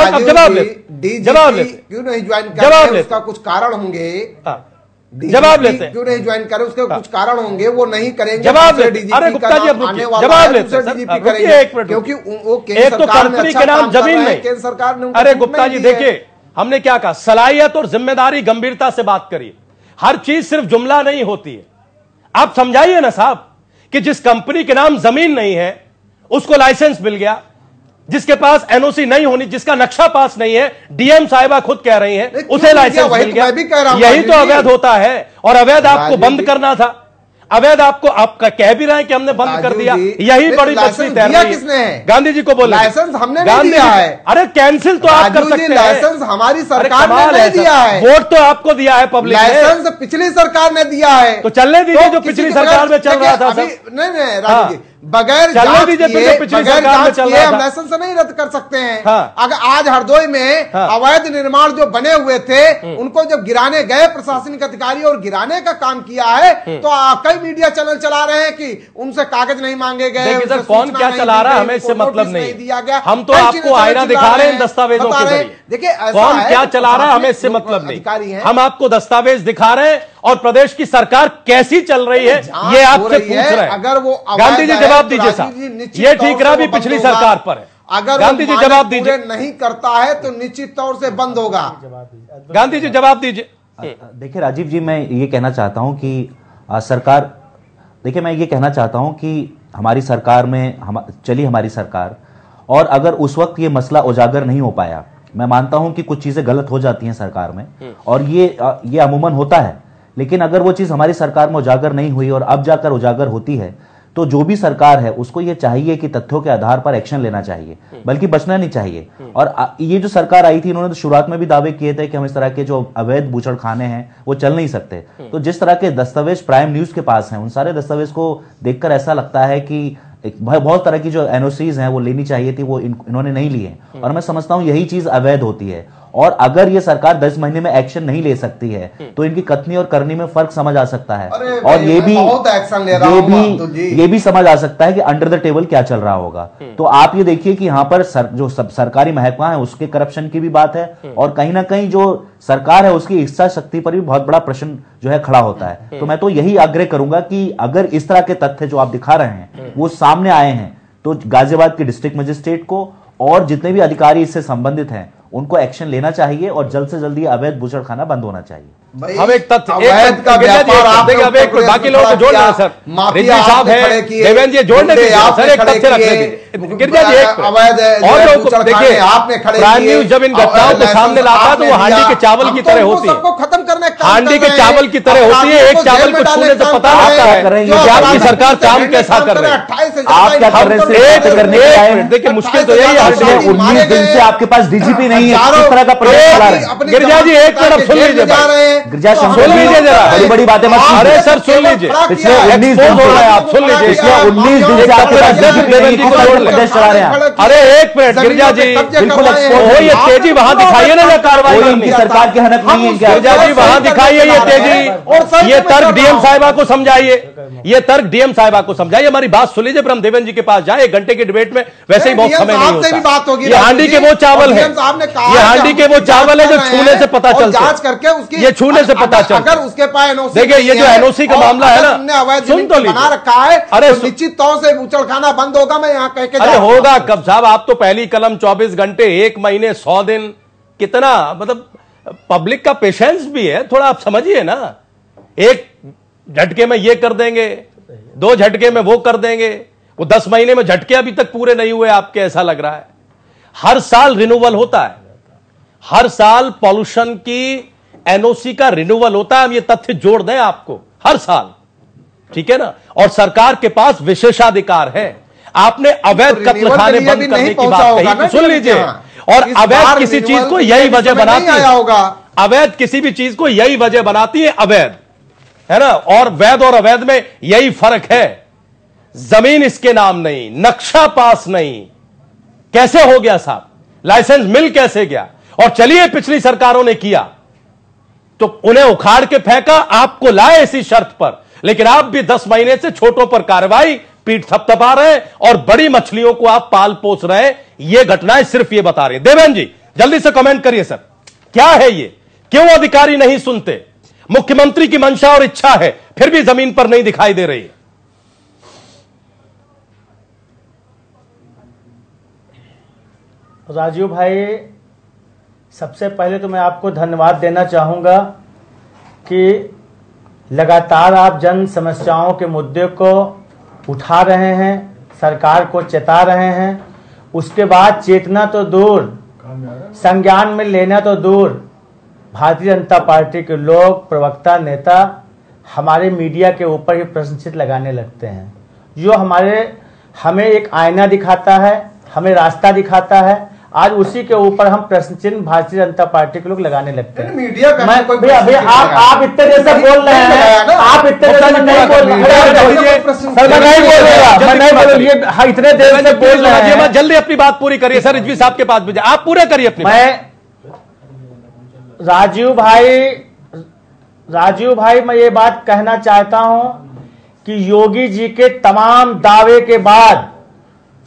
अब जवाब लेते, जवाब लेते, क्यों नहीं ज्वाइन कर जवाब रहे, लेते, उसका कुछ कारण होंगे। जवाब लेते हैं, क्यों नहीं ज्वाइन करे, उसके कुछ कारण होंगे, वो नहीं करेंगे। जवाब लेते, अरे गुप्ता जी अब जवाब लेते हैं, एक मिनट, क्योंकि वो एक तो कंपनी के नाम जमीन नहीं, केंद्र सरकार ने। अरे गुप्ता जी देखिए, हमने क्या कहा, सलाहियत और जिम्मेदारी गंभीरता से बात करिए। हर चीज सिर्फ जुमला नहीं होती है। आप समझाइए ना साहब कि जिस कंपनी के नाम जमीन नहीं है उसको लाइसेंस मिल गया, जिसके पास एनओसी नहीं होनी, जिसका नक्शा पास नहीं है, डीएम साहिबा खुद कह रही हैं, उसे लाइसेंस मिल गया। यही तो अवैध होता है। और अवैध आपको बंद करना था, अवैध आपको, आप कह भी रहे हैं कि हमने बंद कर दिया, यही बड़ी मछली तैर रही है। किसने है? गांधी जी को बोले लाइसेंस हमने नहीं दिया है। अरे कैंसिल तो आप कर सकते हैं, लाइसेंस हमारी सरकार ने नहीं दिया है। वोट तो आपको दिया है पब्लिक ने, लाइसेंस पिछली सरकार ने दिया है। तो चलने दीजिए जो पिछली सरकार में चल रहा था। नहीं राजू जी, बगैर चलने दीजिए पिछली सरकार में चल रहा था। हम लाइसेंस नहीं रद्द कर सकते हैं। हाँ। अगर आज हरदोई में अवैध निर्माण जो बने हुए थे उनको जब गिराने गए प्रशासनिक अधिकारी और गिराने का काम किया है, तो कई मीडिया चैनल चला रहे हैं कि उनसे कागज नहीं मांगे गए। सर कौन क्या चला रहा है हमें इससे मतलब नहीं दिया गया। हम तो आपको आईना दिखा रहे हैं दस्तावेजों के जरिए। देखिए कौन क्या चला रहा है हमें इससे मतलब नहीं, हम आपको दस्तावेज दिखा रहे हैं और प्रदेश की सरकार कैसी चल रही है ये आपसे पूछ रहे हैं। अगर वो गांधी जी जवाब दीजिए साहब, ये ठीकरा भी पिछली सरकार पर है। अगर गांधी जी जवाब दीजिए, नहीं करता है तो निश्चित तौर से बंद होगा। गांधी जी जवाब दीजिए। देखिए राजीव जी, मैं ये कहना चाहता हूं कि सरकार, देखिए मैं ये कहना चाहता हूं कि हमारी सरकार में चली हमारी सरकार, और अगर उस वक्त ये मसला उजागर नहीं हो पाया, मैं मानता हूं कि कुछ चीजें गलत हो जाती हैं सरकार में और ये अमूमन होता है, लेकिन अगर वो चीज हमारी सरकार में उजागर नहीं हुई और अब जाकर उजागर होती है, तो जो भी सरकार है उसको ये चाहिए कि तथ्यों के आधार पर एक्शन लेना चाहिए, बल्कि बचना नहीं चाहिए। और ये जो सरकार आई थी, इन्होंने तो शुरुआत में भी दावे किए थे कि हम इस तरह के जो अवैध बूचड़खाने हैं वो चल नहीं सकते। तो जिस तरह के दस्तावेज प्राइम न्यूज के पास हैं, उन सारे दस्तावेज को देखकर ऐसा लगता है कि बहुत तरह की जो एनओसीज हैं वो लेनी चाहिए थी, वो इन्होंने नहीं लिए। और मैं समझता हूं यही चीज अवैध होती है। और अगर ये सरकार 10 महीने में एक्शन नहीं ले सकती है तो इनकी कथनी और करनी में फर्क समझ आ सकता है। और ये भी समझ आ सकता है कि अंडर द टेबल क्या चल रहा होगा। तो आप ये देखिए कि यहाँ पर जो सरकारी महकमा है उसके करप्शन की भी बात है, और कहीं ना कहीं जो सरकार है उसकी इच्छा शक्ति पर भी बहुत बड़ा प्रश्न जो है खड़ा होता है। तो मैं तो यही आग्रह करूंगा कि अगर इस तरह के तथ्य जो आप दिखा रहे हैं वो सामने आए हैं, तो गाजियाबाद के डिस्ट्रिक्ट मजिस्ट्रेट को और जितने भी अधिकारी इससे संबंधित हैं उनको एक्शन लेना चाहिए और जल्द से जल्द एक बूचड़खाना बंद होना चाहिए। हम एक तथ्य बाकी लोगों को जोड़ रहे हैं सर, रिजवी साहब है, देवेंद्र जी जोड़ने दीजिए सर, एक तथ्य रखने दीजिए। गिरजा जी एक और लोगों को देखिए, प्राइम न्यूज जब इन घटनाओं को सामने लाता है तो वो हांडी के चावल की तरह होती है, खत्म करने हांडी के चावल की तरह होती है। एक चावल को छूने से पता लगता है कि आपकी सरकार काम कैसा कर रही है। आप क्या कर रहे हैं? देखिए मुश्किल तो यही है, 19 दिन से आपके पास डीजीपी नहीं है, किस तरह का प्रयास चला रहे हैं? गिरजा जी एक तरफ सुन लीजिए, गिरजा सुन लीजिए जरा, बड़ी बड़ी बातें मत कीजिए। अरे सर सुन लीजिए, पिछले 19 दिन से आप सुन लीजिए, पिछले 19 दिन से आपके पास प्रदेश चला रहे हैं। अरे एक मिनट गिरजा जी, बिल्कुल ये तेजी वहां दिखाइए ना कार्रवाई उनकी सरकार के हनक नहीं है क्या? गिरजा जी वहां दिखाइए ये तेजी, ये तर्क डीएम साहिबा को समझाइए, ये तर्क डीएम साहिबा को समझाइए। हमारी बात सुन लीजिए, फिर हम देवेंद्र जी के पास जाए। 1 घंटे की डिबेट में वैसे ही बहुत समय नहीं होता। ये हांडी के वो चावल है, ये हांडी के वो चावल है जो छूने से पता चलता है, जांच करके उसकी, ये छूने से पता चलता है। अगर उसके पास एनओसी, देखिए ये जो एनओसी का मामला है ना, सुन तो बना रखा है, अरे निश्चित तौर से बूचड़खाना बंद होगा। मैं यहाँ कह के अरे होगा कब साहब, आप तो पहली कलम 24 घंटे, 1 महीने, 100 दिन, कितना मतलब पब्लिक का पेशेंस भी है, थोड़ा आप समझिए ना। एक झटके में ये कर देंगे, 2 झटके में वो कर देंगे, वो 10 महीने में झटके अभी तक पूरे नहीं हुए आपके, ऐसा लग रहा है। हर साल रिन्यूअल होता है, हर साल पॉल्यूशन की एनओसी का रिन्यूअल होता है। हम ये तथ्य जोड़ दें आपको, हर साल, ठीक है ना। और सरकार के पास विशेषाधिकार है। आपने अवैध कत्लखाने बंद करने की बात कही, तो सुन लीजिए। और अवैध किसी चीज को यही वजह बनाती है, अवैध किसी भी चीज को यही वजह बनाती है, अवैध, है ना। और वैध और अवैध में यही फर्क है। जमीन इसके नाम नहीं, नक्शा पास नहीं, कैसे हो गया साहब, लाइसेंस मिल कैसे गया? और चलिए पिछली सरकारों ने किया तो उन्हें उखाड़ के फेंका, आपको लाए इसी शर्त पर लेकिन आप भी 10 महीने से छोटों पर कार्रवाई, पीठ थपथपा रहे हैं और बड़ी मछलियों को आप पाल पोस रहे हैं। ये घटनाएं सिर्फ ये बता रही है। देवेंद्र जी जल्दी से कमेंट करिए सर, क्या है ये, क्यों अधिकारी नहीं सुनते? मुख्यमंत्री की मंशा और इच्छा है, फिर भी जमीन पर नहीं दिखाई दे रही है। राजीव भाई, सबसे पहले तो मैं आपको धन्यवाद देना चाहूँगा कि लगातार आप जन समस्याओं के मुद्दे को उठा रहे हैं, सरकार को चेता रहे हैं। उसके बाद चेतना तो दूर, संज्ञान में लेना तो दूर, भारतीय जनता पार्टी के लोग, प्रवक्ता, नेता हमारे मीडिया के ऊपर ही प्रश्न चिन्ह लगाने लगते हैं, जो हमें एक आईना दिखाता है, हमें रास्ता दिखाता है। आज उसी के ऊपर हम प्रश्न चिन्ह भारतीय जनता पार्टी के लोग लगाने लगते हैं। मीडिया का अभी आप इतने देर से बोल रहे हैं, आप इतने देर से नहीं बोल रहे, इतने देर से बोल रहे हैं। जल्दी अपनी बात पूरी करिए सर, रिजवी साहब के पास भेजिए, आप पूरे करिए अपनी। राजीव भाई मैं ये बात कहना चाहता हूं कि योगी जी के तमाम दावे के बाद,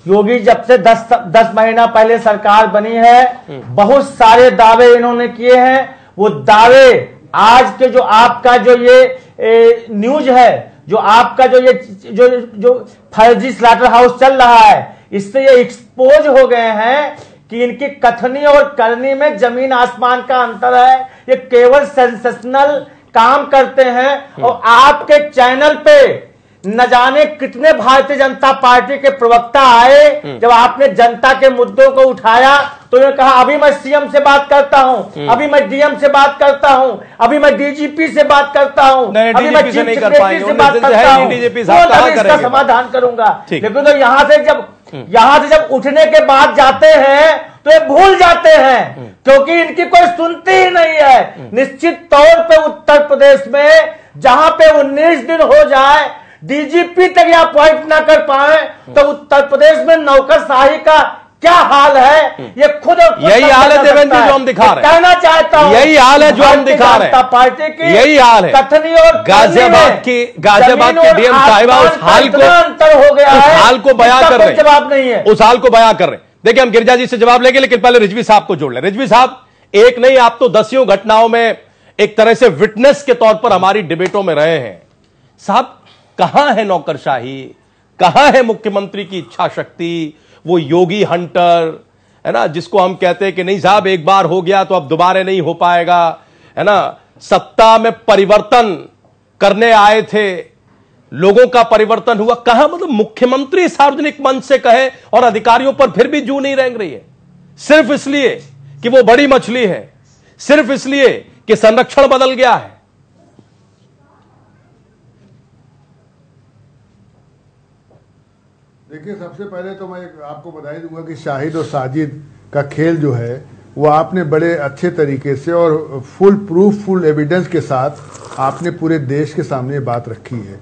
योगी जब से 10 महीना पहले सरकार बनी है, बहुत सारे दावे इन्होंने किए हैं। वो दावे आज के जो आपका जो ये न्यूज है, जो आपका जो ये जो फर्जी स्लॉटर हाउस चल रहा है, इससे ये एक्सपोज हो गए हैं कि इनकी कथनी और करनी में जमीन आसमान का अंतर है। ये केवल सेंसेशनल काम करते हैं और आपके चैनल पे न जाने कितने भारतीय जनता पार्टी के प्रवक्ता आए। जब आपने जनता के मुद्दों को उठाया तो उन्होंने कहा अभी मैं सीएम से बात करता हूं, अभी मैं डीएम से बात करता हूं, अभी मैं डीजीपी से बात करता हूं, अभी मैं चीफ सेक्रेटरी से बात करता हूं, इसका समाधान करूंगा। लेकिन तो यहां से जब उठने के बाद जाते हैं तो ये भूल जाते हैं, क्योंकि इनकी कोई सुनती ही नहीं है। निश्चित तौर पे उत्तर प्रदेश में जहां पे 19 दिन हो जाए, डीजीपी तक या अपॉइंट ना कर पाए, तो उत्तर प्रदेश में नौकरशाही का क्या हाल है, ये खुद यही हाल है देवेंद्र जी जो हम दिखा रहे हैं। कहना चाहता हूं, यही हाल है जो हम दिखा रहे हैं। पार्टी की यही हाल है। कथनी और गाजियाबाद की डीएम साहिबा उस हाल को अंतर हो गया है, उस हाल को बयां कर रहे हैं, जवाब नहीं है, उस हाल को बयां कर रहे हैं। देखिए हम गिरिजा जी से जवाब लेंगे, लेकिन पहले रिजवी साहब को जोड़ लें। रिजवी साहब, एक नहीं आप तो दसियों घटनाओं में एक तरह से विटनेस के तौर पर हमारी डिबेटों में रहे हैं। साहब, कहां है नौकरशाही, कहां है मुख्यमंत्री की इच्छा शक्ति, वो योगी हंटर है ना, जिसको हम कहते हैं कि नहीं साहब एक बार हो गया तो अब दोबारा नहीं हो पाएगा, है ना। सत्ता में परिवर्तन करने आए थे, लोगों का परिवर्तन हुआ, कहां? मतलब मुख्यमंत्री सार्वजनिक मंच से कहे और अधिकारियों पर फिर भी जू नहीं रेंग रही है, सिर्फ इसलिए कि वो बड़ी मछली है, सिर्फ इसलिए कि संरक्षण बदल गया है। देखिए, सबसे पहले तो मैं आपको बधाई दूंगा कि शाहिद और साजिद का खेल जो है वो आपने बड़े अच्छे तरीके से और फुल प्रूफ, फुल एविडेंस के साथ आपने पूरे देश के सामने बात रखी है।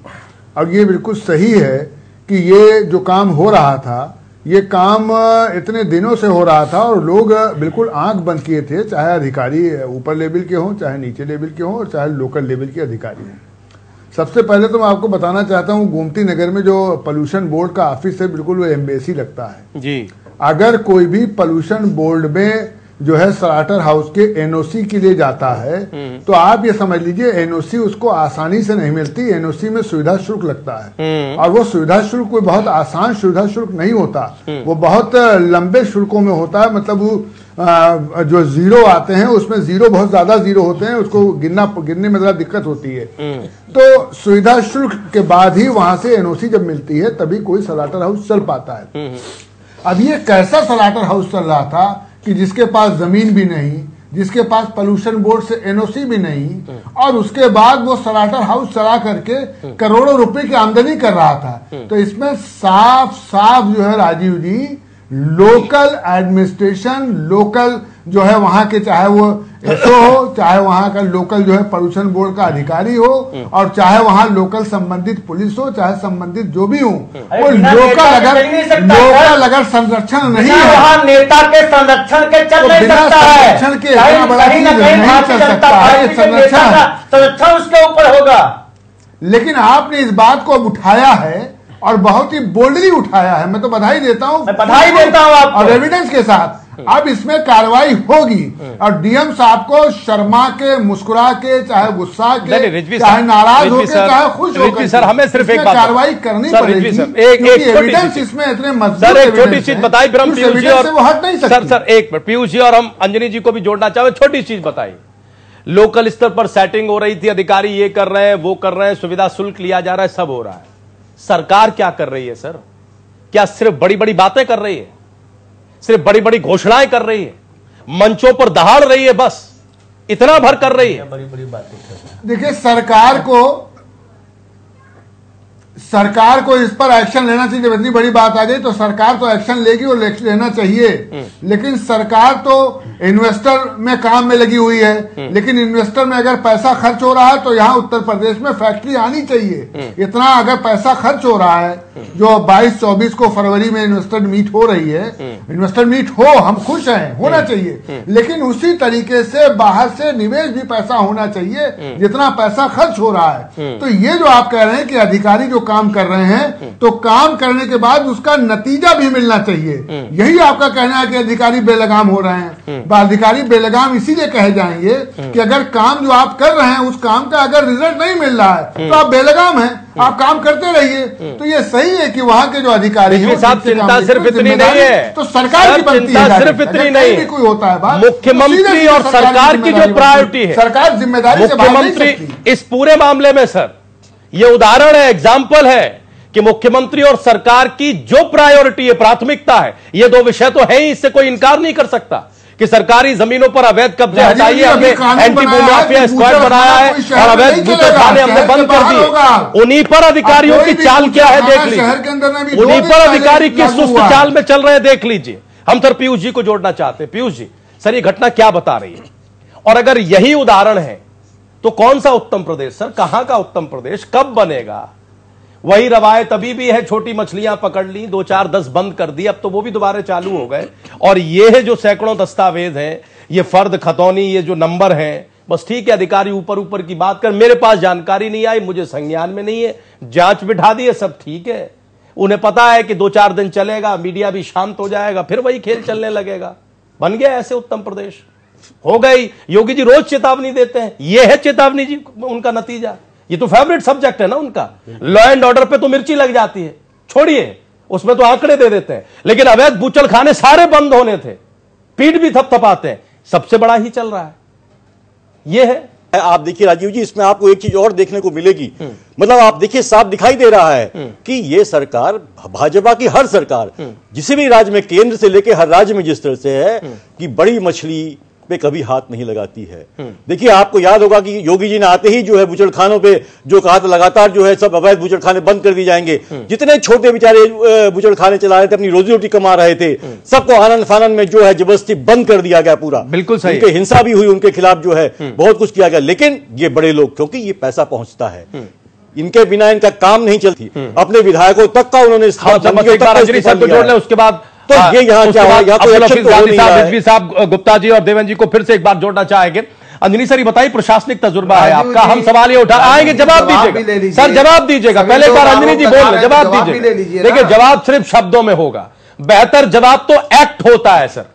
और ये बिल्कुल सही है कि ये जो काम हो रहा था, ये काम इतने दिनों से हो रहा था और लोग बिल्कुल आंख बंद किए थे, चाहे अधिकारी ऊपर लेवल के हों, चाहे नीचे लेवल के हों और चाहे लोकल लेवल के अधिकारी हों। सबसे पहले तो मैं आपको बताना चाहता हूं, गोमती नगर में जो पोल्यूशन बोर्ड का ऑफिस है, बिल्कुल वो एम्बेसी लगता है जी। अगर कोई भी पोल्यूशन बोर्ड में जो है स्लॉटर हाउस के एनओसी के लिए जाता है तो आप ये समझ लीजिए एनओसी उसको आसानी से नहीं मिलती। एनओसी में सुविधा शुल्क लगता है और वो सुविधा शुल्क कोई बहुत आसान सुविधा शुल्क नहीं होता, वो बहुत लंबे शुल्कों में होता है। मतलब वो जो जीरो आते हैं उसमें जीरो बहुत ज्यादा जीरो होते हैं, उसको गिनने में जरा दिक्कत होती है। तो सुविधा शुल्क के बाद ही वहां से एनओसी जब मिलती है तभी कोई स्लॉटर हाउस चल पाता है। अब ये कैसा स्लॉटर हाउस चल रहा था कि जिसके पास जमीन भी नहीं, जिसके पास पोल्यूशन बोर्ड से एनओसी भी नहीं, और उसके बाद वो स्लॉटर हाउस चला करके करोड़ों रुपए की आमदनी कर रहा था। तो इसमें साफ साफ जो है राजीव जी, लोकल एडमिनिस्ट्रेशन, लोकल जो है वहां के, चाहे वो एसओ हो, चाहे वहां का लोकल जो है पोल्यूशन बोर्ड का अधिकारी हो, और चाहे वहां लोकल संबंधित पुलिस हो, चाहे संबंधित जो भी हो, वो लोकल अगर संरक्षण नहीं है, वहां नेता के संरक्षण के चल नहीं सकता है, संरक्षण के इतना बड़ा चीज नहीं चल सकता है। संरक्षण उसके ऊपर होगा। लेकिन आपने इस बात को अब उठाया है और बहुत ही बोल्डली उठाया है। मैं तो बधाई देता हूं, मैं बधाई देता हूं आपको। और एविडेंस के साथ अब इसमें कार्रवाई होगी और डीएम साहब को शर्मा के, मुस्कुरा के, चाहे गुस्सा के, चाहे नाराज होकर, चाहे खुश होकर, सर हमें सिर्फ एक बात कार्रवाई करनी पड़ेगी। एविडेंस इसमें इतने मजबूत, सर एक छोटी चीज बताई, फिर हम पीयूष जी और वो हट नहीं सकती। सर एक मिनट, पीयूष जी और हम अंजनी जी को भी जोड़ना चाहे, छोटी चीज बताई। लोकल स्तर पर सेटिंग हो रही थी, अधिकारी ये कर रहे हैं, वो कर रहे हैं, सुविधा शुल्क लिया जा रहा है, सब हो रहा है। सरकार क्या कर रही है सर? क्या सिर्फ बड़ी बड़ी बातें कर रही है, सिर्फ बड़ी बड़ी घोषणाएं कर रही है, मंचों पर दहाड़ रही है, बस इतना भर कर रही है? बड़ी बड़ी बातें कर रही है। देखिए, सरकार को इस पर एक्शन लेना चाहिए। जब इतनी बड़ी बात आ गई तो सरकार तो एक्शन लेगी और लेना चाहिए, लेकिन सरकार तो इन्वेस्टर में काम में लगी हुई है। लेकिन इन्वेस्टर में अगर पैसा खर्च हो रहा है तो यहाँ उत्तर प्रदेश में फैक्ट्री आनी चाहिए। इतना अगर पैसा खर्च हो रहा है, जो 22-24 को फरवरी में इन्वेस्टर मीट हो रही है, इन्वेस्टर मीट हो, हम खुश हैं, होना चाहिए, लेकिन उसी तरीके से बाहर से निवेश भी पैसा होना चाहिए जितना पैसा खर्च हो रहा है। तो ये जो आप कह रहे हैं कि अधिकारी जो काम कर रहे हैं, तो काम करने के बाद उसका नतीजा भी मिलना चाहिए। यही आपका कहना है कि अधिकारी बेलगाम हो रहे हैं। अधिकारी बेलगाम इसीलिए कहे जाएंगे कि अगर काम जो आप कर रहे हैं उस काम का अगर रिजल्ट नहीं मिल रहा है तो आप बेलगाम हैं, आप काम करते रहिए। तो ये सही है कि वहां के जो अधिकारी हैं, चिंता सिर्फ इतनी नहीं है, तो सरकार की बनती है, सिर्फ इतनी नहीं भी कोई होता है बात, मुख्यमंत्री और सरकार की जो प्रायोरिटी है, सरकार जिम्मेदारी से बाहर नहीं मुख्यमंत्री इस पूरे मामले में सर ये उदाहरण है, एग्जाम्पल है कि मुख्यमंत्री और सरकार की जो प्रायोरिटी है, प्राथमिकता है, ये दो विषय तो है ही, इससे कोई इनकार नहीं कर सकता कि सरकारी जमीनों पर अवैध कब्जे हटाइए, हमने एंटी भूमाफिया स्क्वाड बनाया है और अवैध बूचड़खाने हमने बंद कर दिए। उन्हीं पर अधिकारियों की चाल क्या है देख लीजिए, उन्हीं पर अधिकारी किस सुस्त चाल में चल रहे हैं देख लीजिए। हम सर पीयूष जी को जोड़ना चाहते हैं। पीयूष जी, सर ये घटना क्या बता रही है? और अगर यही उदाहरण है तो कौन सा उत्तम प्रदेश सर, कहां का उत्तम प्रदेश, कब बनेगा? वही रवायत अभी भी है, छोटी मछलियां पकड़ ली, 2 4 10 बंद कर दी, अब तो वो भी दोबारा चालू हो गए। और ये है जो सैकड़ों दस्तावेज हैं, ये फर्द खतौनी, ये जो नंबर हैं, बस ठीक है अधिकारी ऊपर ऊपर की बात कर, मेरे पास जानकारी नहीं आई, मुझे संज्ञान में नहीं है, जांच बिठा दी है, सब ठीक है। उन्हें पता है कि 2-4 दिन चलेगा, मीडिया भी शांत हो जाएगा, फिर वही खेल चलने लगेगा। बन गया ऐसे उत्तम प्रदेश, हो गई। योगी जी रोज चेतावनी देते हैं, ये है चेतावनी जी उनका नतीजा। ये तो फेवरेट सब्जेक्ट है ना उनका, लॉ एंड ऑर्डर पे तो मिर्ची लग जाती है, छोड़िए उसमें तो आंकड़े दे देते हैं, लेकिन अवैध बूचड़खाने सारे बंद होने थे, पीठ भी थपथपाते हैं, सबसे बड़ा ही चल रहा है। ये है। आप देखिए राजीव जी, इसमें आपको एक चीज और देखने को मिलेगी, मतलब आप देखिए साफ दिखाई दे रहा है कि ये सरकार, भाजपा की हर सरकार, जिसे भी राज्य में, केंद्र से लेकर हर राज्य में जिस तरह से है कि बड़ी मछली पे कभी हाथ नहीं लगाती है। देखिए आपको याद होगा कि योगी जी ने आते ही जो है बुचड़खानों पे जो कहा था लगातार जो है सब अवैध बुचड़खाने बंद कर दिए जाएंगे। जितने छोटे बेचारे बुचड़खाने चला रहे थे, अपनी रोजी रोटी कमा रहे थे, सबको आनंद फानंद में जो है जबरदस्ती बंद कर दिया गया पूरा। बिल्कुल सही। उनके हिंसा भी हुई, उनके खिलाफ जो है बहुत कुछ किया गया। लेकिन ये बड़े लोग, क्योंकि ये पैसा पहुंचता है, इनके बिना इनका काम नहीं चलती। अपने विधायकों तक का उन्होंने जोड़ लें, उसके बाद तो ये यहाँ क्या हुआ, यहाँ कोई एक्शन तो हो नहीं रहा है। रिजवी साहब, गुप्ता जी और देवेंद्र जी को फिर से एक बार जोड़ना चाहेंगे। अंजनी सर ये बताइए, प्रशासनिक तजुर्बा है आपका, हम सवाल ये उठा आएंगे, जवाब दीजिएगा सर, जवाब दीजिएगा। पहले एक बार अंजनी जी बोल रहे, जवाब दीजिएगा। देखिए जवाब सिर्फ शब्दों में होगा, बेहतर जवाब तो एक्ट होता है सर।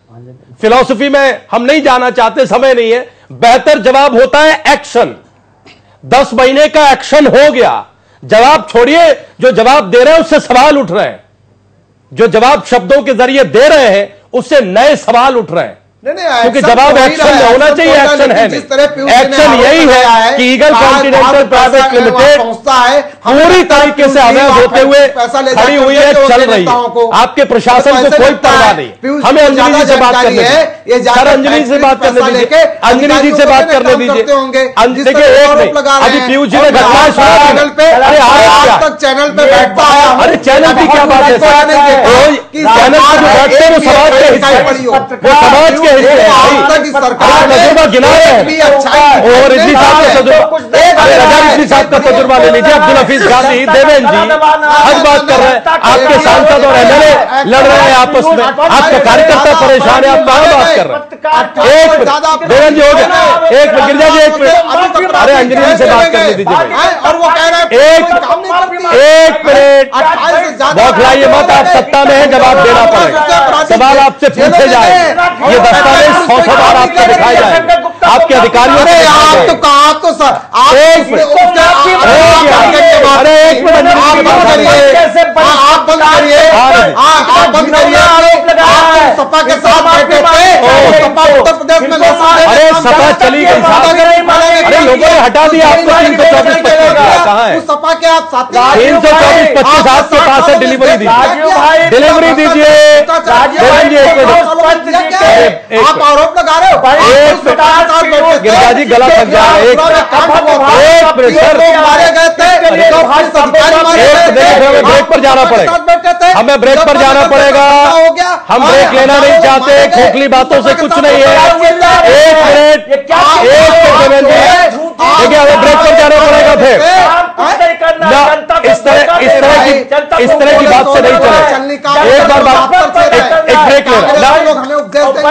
फिलॉसफी में हम नहीं जाना चाहते, समय नहीं है। बेहतर जवाब होता है एक्शन। 10 महीने का एक्शन हो गया, जवाब छोड़िए, जो जवाब दे रहे हैं उससे सवाल उठ रहे हैं, जो जवाब शब्दों के जरिए दे रहे हैं उससे नए सवाल उठ रहे हैं। क्योंकि जवाब एक्शन में होना चाहिए, एक्शन है नहीं। एक्शन यही है कि ईगल कॉन्टिनेंटल प्राइवेट लिमिटेड पूरी तरीके से अवैध होते हुए खड़ी हुई है, चल रही है। आपके प्रशासन को कोई परवाह नहीं। हमें अंजनी जी से बात करने दीजिए सर, अंजनी से बात करने दीजिए, अंजनी जी से बात करने दीजिए। देखिए एक नहीं, अभी पीयूष जी ने घटना चैनल पे, चैनल पे बैठता है, अरे चैनल की क्या बात है, चैनल पर जो बैठते हैं वो समाज के हिस्से, वो समाज के हिस्से हैं आज तक इस सरकार ने तजुर्बा गिना रहे एक भी अच्छाई और रिजवी साहब का तजुर्बा, रजा रिजवी साहब का तजुर्बा ले लीजिए। अब्दुल हफीज गांधी देवेंद्र जी हक बात कर रहे हैं, आपके सांसद और एमएलए लड़ रहे हैं आपस में, आपका कार्यकर्ता परेशान है, आप कहां बात कर रहे हैं? एक मिनट देवेंद्र जी हो गया, एक मिनट गिरिजा जी एक मिनट, अरे अंजलि जी से बात करने दीजिए भाई। और वो कह रहे हैं एक मिनट बौखलाइए मत, आप सत्ता में है, जवाब देना पड़ेगा, सवाल आपसे पूछे जाए, ये दस्तावेज 100 बार आपको दिखाए जाए, आपके अधिकारियों अरे आप तो कहा तो सर आप एक मिनट, अरे एक मिनट आप बंद करिए, आप बंद करिए, सपा के साथ बैठे थे, सपा उत्तर प्रदेश में अरे सपा चली गई साहब, अरे लोगों ने हटा दिया आपको 324-25 कहाँ है? उस सपा के आप साथी 324-25 आपके पास है, डिलीवरी दीजिए, डिलीवरी दीजिए। आप आरोप लगा रहे हो, गिरिजा जी गला थक जा रहा है, एक मिनट सर, मारे गए थे, हमें ब्रेक पर जाना पड़ेगा, हमें ब्रेक पर जाना पड़ेगा, हम ब्रेक लेना नहीं चाहते, खोखली बातों से कुछ नहीं है। एक मिनट देखिए, हमें ब्रेक पर जाना पड़ेगा फिर इस तरह की बात से नहीं चले। एक बार बात एक ब्रेक ले रहा,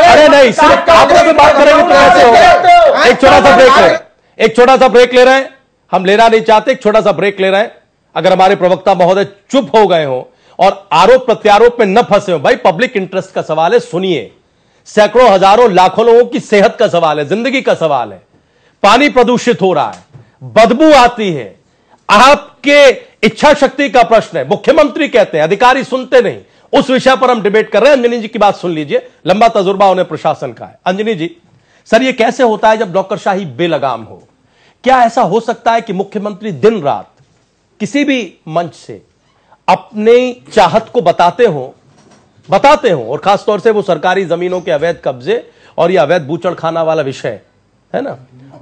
अरे नहीं सिर्फ आप लोग बात करेंगे तो कैसे होगा? एक छोटा सा ब्रेक ले रहे हैं, एक छोटा सा ब्रेक ले रहे हैं, हम लेना नहीं चाहते, एक छोटा सा ब्रेक ले रहे हैं। अगर हमारे प्रवक्ता महोदय चुप हो गए हो और आरोप प्रत्यारोप में न फंसे हो, भाई पब्लिक इंटरेस्ट का सवाल है, सुनिए, सैकड़ों हजारों लाखों लोगों की सेहत का सवाल है, जिंदगी का सवाल है, पानी प्रदूषित हो रहा है, बदबू आती है, आपके इच्छा शक्ति का प्रश्न है, मुख्यमंत्री कहते हैं, अधिकारी सुनते नहीं, उस विषय पर हम डिबेट कर रहे हैं। अंजनी जी की बात सुन लीजिए, लंबा तजुर्बा उन्हें प्रशासन का है। अंजनी जी, सर ये कैसे होता है जब नौकरशाही बेलगाम हो? क्या ऐसा हो सकता है कि मुख्यमंत्री दिन रात किसी भी मंच से अपनी चाहत को बताते हो, और खासतौर से वो सरकारी जमीनों के अवैध कब्जे और ये अवैध बूचड़खाना वाला विषय है ना,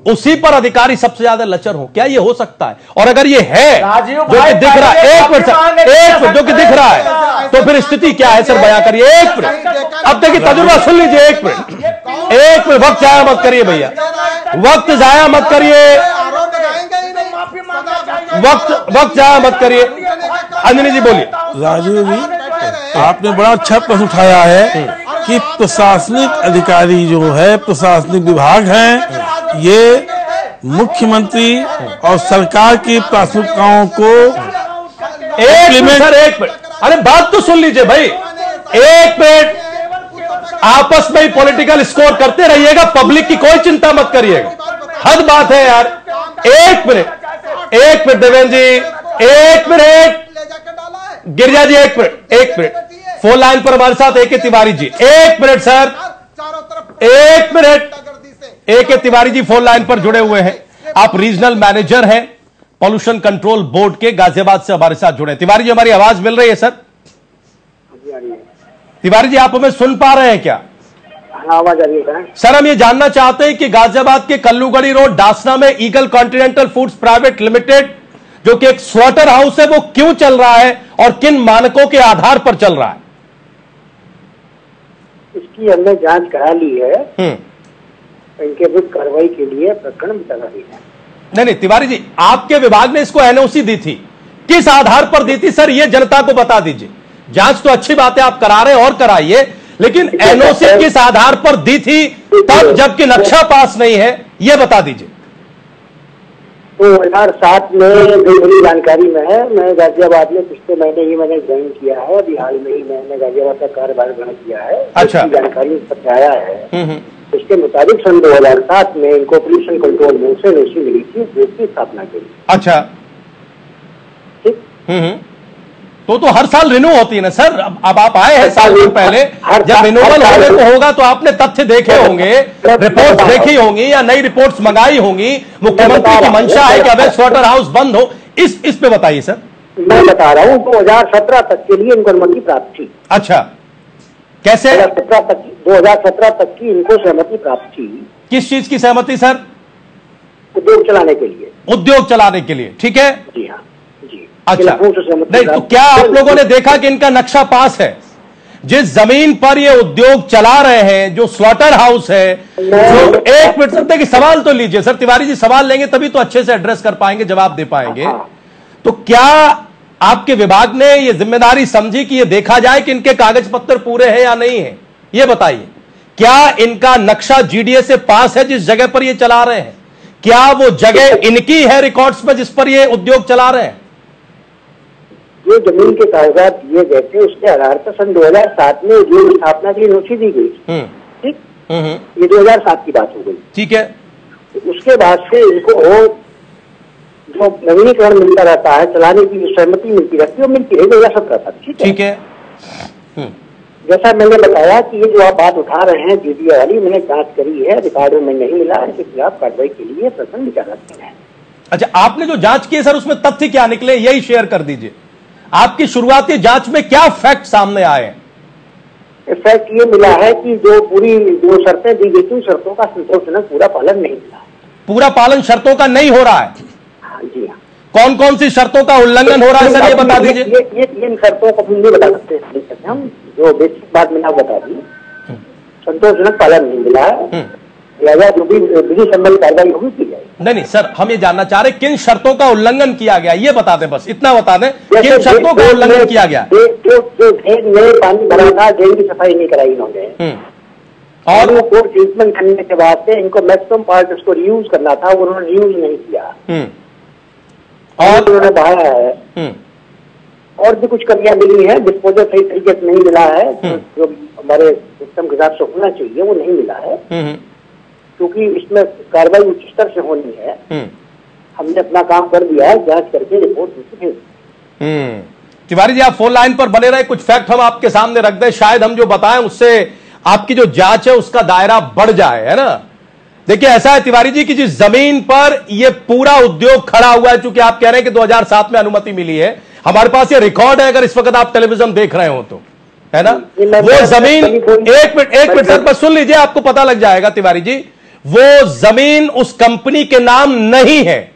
उसी पर अधिकारी सबसे ज्यादा लचर हो? क्या ये हो सकता है? और अगर ये है जो कि दिख रहा है, एक मिनट जो कि दिख रहा है, तो फिर स्थिति क्या है सर, बयां करिए। एक मिनट, अब देखिए तजुर्बा सुन लीजिए, एक मिनट वक्त जाया मत करिए भैया, वक्त जाया मत करिए, वक्त जाया मत करिए। अंजनी जी बोलिए। राजीव जी, आपने बड़ा अच्छा प्रश्न उठाया है कि प्रशासनिक अधिकारी जो है, प्रशासनिक विभाग हैं, ये मुख्यमंत्री और सरकार की प्राथमिकताओं को एक मिनट, अरे बात तो सुन लीजिए भाई, एक मिनट, आपस में ही पॉलिटिकल स्कोर करते रहिएगा, पब्लिक की कोई चिंता मत करिएगा, हद बात है यार। एक मिनट देवेंद्र जी, एक मिनट गिरिजा जी, एक मिनट, फोन लाइन पर हमारे साथ ए.के. तिवारी जी, एक मिनट सर, एक minute, A K. Tiwari ji phone line पर जुड़े हुए हैं, आप रीजनल मैनेजर हैं पॉल्यूशन कंट्रोल बोर्ड के, गाजियाबाद से हमारे साथ जुड़े। तिवारी जी, हमारी आवाज मिल रही है सर? तिवारी जी, आप हमें सुन पा रहे हैं क्या? आवाज आ रही है सर, हम ये जानना चाहते हैं कि गाजियाबाद के कल्लूगढ़ी रोड डासना में eagle continental foods private limited जो कि एक स्लॉटर हाउस है, वो क्यों चल रहा है और किन मानकों के आधार पर चल रहा है? इसकी हमने जांच करा ली है, इनके विरुद्ध कार्रवाई के लिए प्रकरण चला दिया है। नहीं तिवारी जी, आपके विभाग ने इसको एनओसी दी थी, किस आधार पर दी थी सर, ये जनता को बता दीजिए। जांच तो अच्छी बात है आप करा रहे हैं और कराइए, लेकिन एनओसी किस आधार पर दी थी तब, जबकि नक्शा पास नहीं है, ये बता दीजिए। 2007 में जो मेरी जानकारी में है, मैं गाजियाबाद में पिछले महीने ही मैंने ज्वाइन किया है, अभी हाल में ही मैंने गाजियाबाद का कार्यभार ग्रहण किया है। अच्छा, जानकारी पर आया है, इसके मुताबिक सन 2007 में इनको पोल्यूशन कंट्रोल बोर्ड से एनओसी मिली थी बोर्ड की स्थापना के लिए। अच्छा, ठीक, तो हर साल रिन्यू होती है ना सर? अब आप आए हैं साल दिन पहले, जब रिन्यूअल होने को होगा तो आपने तथ्य देखे होंगे, रिपोर्ट्स देखी होंगी या नई रिपोर्ट्स मंगाई होंगी। मुख्यमंत्री की मंशा है कि अवैध स्लॉटर हाउस बंद हो, इस पे बताइए सर। मैं बता रहा हूँ, 2017 तक के लिए इनको अनुमति प्राप्त थी। अच्छा, कैसे? 2017 तक की इनको सहमति प्राप्त थी। किस चीज की सहमति सर? उद्योग चलाने के लिए। उद्योग चलाने के लिए, ठीक है जी हाँ जी। अच्छा, नहीं तो क्या आप लोगों ने देखा कि इनका नक्शा पास है? जिस जमीन पर ये उद्योग चला रहे हैं, जो स्लॉटर हाउस है, जो एक मिनट सर देखिए, सवाल तो लीजिए सर, तिवारी जी सवाल लेंगे तभी तो अच्छे से एड्रेस कर पाएंगे, जवाब दे पाएंगे। तो क्या आपके विभाग ने ये जिम्मेदारी समझी कि ये देखा जाए कि इनके कागज पत्र पूरे हैं या नहीं है? ये बताइए, क्या इनका नक्शा जीडीए से पास है जिस जगह पर ये चला रहे हैं? क्या वो जगह इनकी है रिकॉर्ड्स में जिस पर ये उद्योग चला रहे हैं? जो जमीन के कागजात दिए गए थे उसके आधार पर सन 2007 में उद्योग स्थापना की नोटिस दी गई। ठीक, ये 2007 की बात हो गई। ठीक है, उसके बाद से इनको जो नवीनीकरण मिलता रहता है, चलाने की जो सहमति मिलती रहती है वो मिलती है 2017 तक। ठीक है। जैसा मैंने बताया कि ये जो आप बात उठा रहे हैं जीडीए वाली, मैंने जांच करी है, रिकॉर्डों में नहीं मिला, इसके खिलाफ कार्रवाई के लिए प्रश्न विचाराधीन है। अच्छा, आपने जो जांच की है सर उसमें तथ्य क्या निकले, यही शेयर कर दीजिए। आपकी शुरुआती जांच में क्या फैक्ट सामने आए हैं? फैक्ट ये मिला है कि जो शर्तें दी गई थी, शर्तों का संतोषजनक पूरा पालन नहीं मिला। पूरा पालन शर्तों का नहीं हो रहा है? हाँ जी हाँ। कौन कौन सी शर्तों का उल्लंघन हो रहा है सर, ये बता दीजिए। ये इन शर्तों को नहीं बता सकते हम, जो बेसिक बात मैंने आपको बता दी, संतोषजनक पालन नहीं मिला है, लिहाजा जो भी विधि संबंधी कार्रवाई होगी की जाएगी। नहीं सर, हम ये जानना चाह रहे किन शर्तों का उल्लंघन किया गया, ये बता दें, बस इतना बता दें किन शर्तों का उल्लंघन किया गया। जो ड्रेन में पानी भरा था, ड्रेन की सफाई नहीं कराई इन्होंने, और वो कोर्ट ट्रीटमेंट करने के बाद से इनको मैक्सिमम पार्ट उसको रीयूज करना था, वो उन्होंने रीयूज नहीं किया और उन्होंने बहाया है। और भी कुछ कमियां मिली है, डिस्पोजल सही तरीके से नहीं मिला है, जो हमारे सिस्टम के हिसाब से होना चाहिए वो नहीं मिला है, क्योंकि इसमें कार्रवाई उच्च स्तर से होनी है। हमने अपना काम कर दिया है, जांच करके रिपोर्ट भेज। तिवारी जी आप फोन लाइन पर बने रहे, कुछ फैक्ट हम आपके सामने रख दें, शायद हम जो बताएं उससे आपकी जो जांच है उसका दायरा बढ़ जाए, है ना। देखिए ऐसा है तिवारी जी कि जिस जमीन पर ये पूरा उद्योग खड़ा हुआ है, चूंकि आप कह रहे हैं कि 2007 में अनुमति मिली है, हमारे पास ये रिकॉर्ड है, अगर इस वक्त आप टेलीविजन देख रहे हो तो, है ना। वो जमीन, एक मिनट सर बस सुन लीजिए, आपको पता लग जाएगा तिवारी जी, वो जमीन उस कंपनी के नाम नहीं है,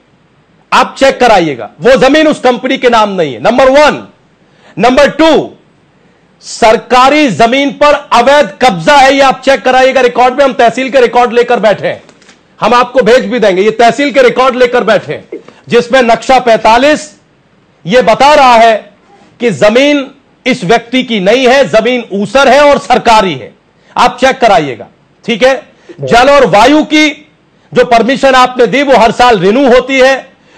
आप चेक कराइएगा, वो जमीन उस कंपनी के नाम नहीं है, नंबर 1। नंबर 2, सरकारी जमीन पर अवैध कब्जा है, ये आप चेक कराइएगा रिकॉर्ड में। हम तहसील के रिकॉर्ड लेकर बैठे हैं, हम आपको भेज भी देंगे, ये तहसील के रिकॉर्ड लेकर बैठे हैं, जिसमें नक्शा 45 ये बता रहा है कि जमीन इस व्यक्ति की नहीं है, जमीन ऊसर है और सरकारी है, आप चेक कराइएगा। ठीक है। जल और वायु की जो परमिशन आपने दी वो हर साल रिन्यू होती है,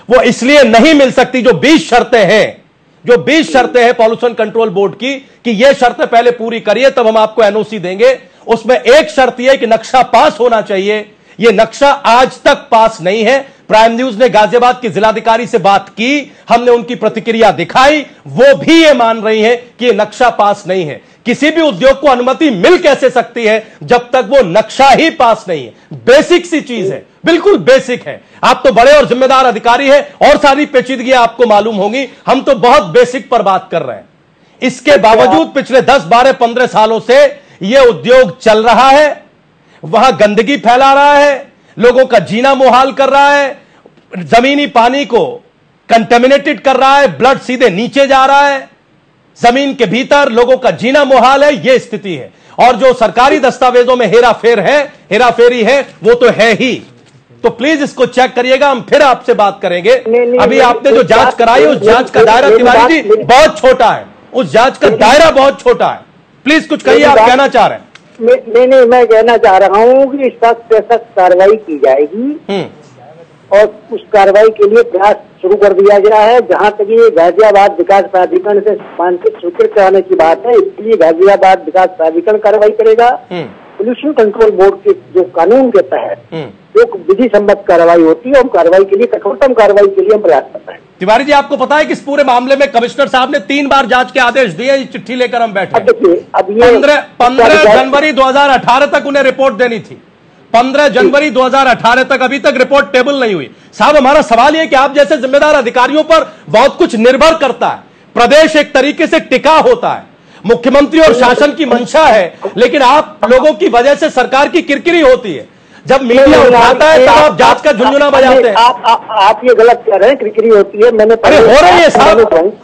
वो इसलिए नहीं मिल सकती। जो 20 शर्तें हैं पॉल्यूशन कंट्रोल बोर्ड की कि ये शर्तें पहले पूरी करिए तब हम आपको एनओसी देंगे, उसमें एक शर्त यह कि नक्शा पास होना चाहिए। ये नक्शा आज तक पास नहीं है। प्राइम न्यूज ने गाजियाबाद के जिलाधिकारी से बात की, हमने उनकी प्रतिक्रिया दिखाई, वो भी ये मान रही है कि ये नक्शा पास नहीं है। किसी भी उद्योग को अनुमति मिल कैसे सकती है जब तक वो नक्शा ही पास नहीं है? बेसिक सी चीज है, बिल्कुल बेसिक है। आप तो बड़े और जिम्मेदार अधिकारी हैं और सारी पेचीदगियां आपको मालूम होंगी, हम तो बहुत बेसिक पर बात कर रहे हैं। इसके बावजूद पिछले 10, 12, 15 सालों से यह उद्योग चल रहा है, वहां गंदगी फैला रहा है, लोगों का जीना मुहाल कर रहा है, जमीनी पानी को कंटेमिनेटेड कर रहा है, ब्लड सीधे नीचे जा रहा है, जमीन के भीतर लोगों का जीना मुहाल है, यह स्थिति है। और जो सरकारी दस्तावेजों में हेराफेरी है वो तो है ही। तो प्लीज इसको चेक करिएगा, हम फिर आपसे बात करेंगे। अभी आपने जो जांच कराई उस जांच का दायरा तिवारी जी बहुत छोटा है, उस जांच का दायरा बहुत छोटा है। प्लीज कुछ कहिए, आप कहना चाह रहे हैं। नहीं, मैं कहना चाह रहा हूँ कि इस सख्त से सख्त कार्रवाई की जाएगी और उस कार्रवाई के लिए प्रयास शुरू कर दिया गया है। जहाँ तक ये गाजियाबाद विकास प्राधिकरण से मानसिक स्वीकृत कराने की बात है, इसलिए गाजियाबाद विकास प्राधिकरण कार्रवाई करेगा। पोल्यूशन कंट्रोल बोर्ड के जो कानून के तहत जो विधि सम्मत कार्रवाई होती है, हम कार्रवाई के लिए, कठोरतम कार्रवाई के लिए हम प्रयास कर रहे हैं। तिवारी जी आपको पता है कि इस पूरे मामले में कमिश्नर साहब ने 3 बार जांच के आदेश दिए, चिट्ठी लेकर हम बैठे। अब ये 15 जनवरी 2018 तक उन्हें रिपोर्ट देनी थी, 15 जनवरी 2018 तक अभी तक रिपोर्ट टेबल नहीं हुई। साहब हमारा सवाल यह कि आप जैसे जिम्मेदार अधिकारियों पर बहुत कुछ निर्भर करता है, प्रदेश एक तरीके से टिका होता है, मुख्यमंत्री और शासन की मंशा है, लेकिन आप लोगों की वजह से सरकार की किरकिरी होती है। जब मीडिया उठाता है तब आप जांच का झुनझुना बजाते हैं। आप ये गलत कह रहे हैं, किरकिरी होती है। मैंने अरे हो रही है साहब,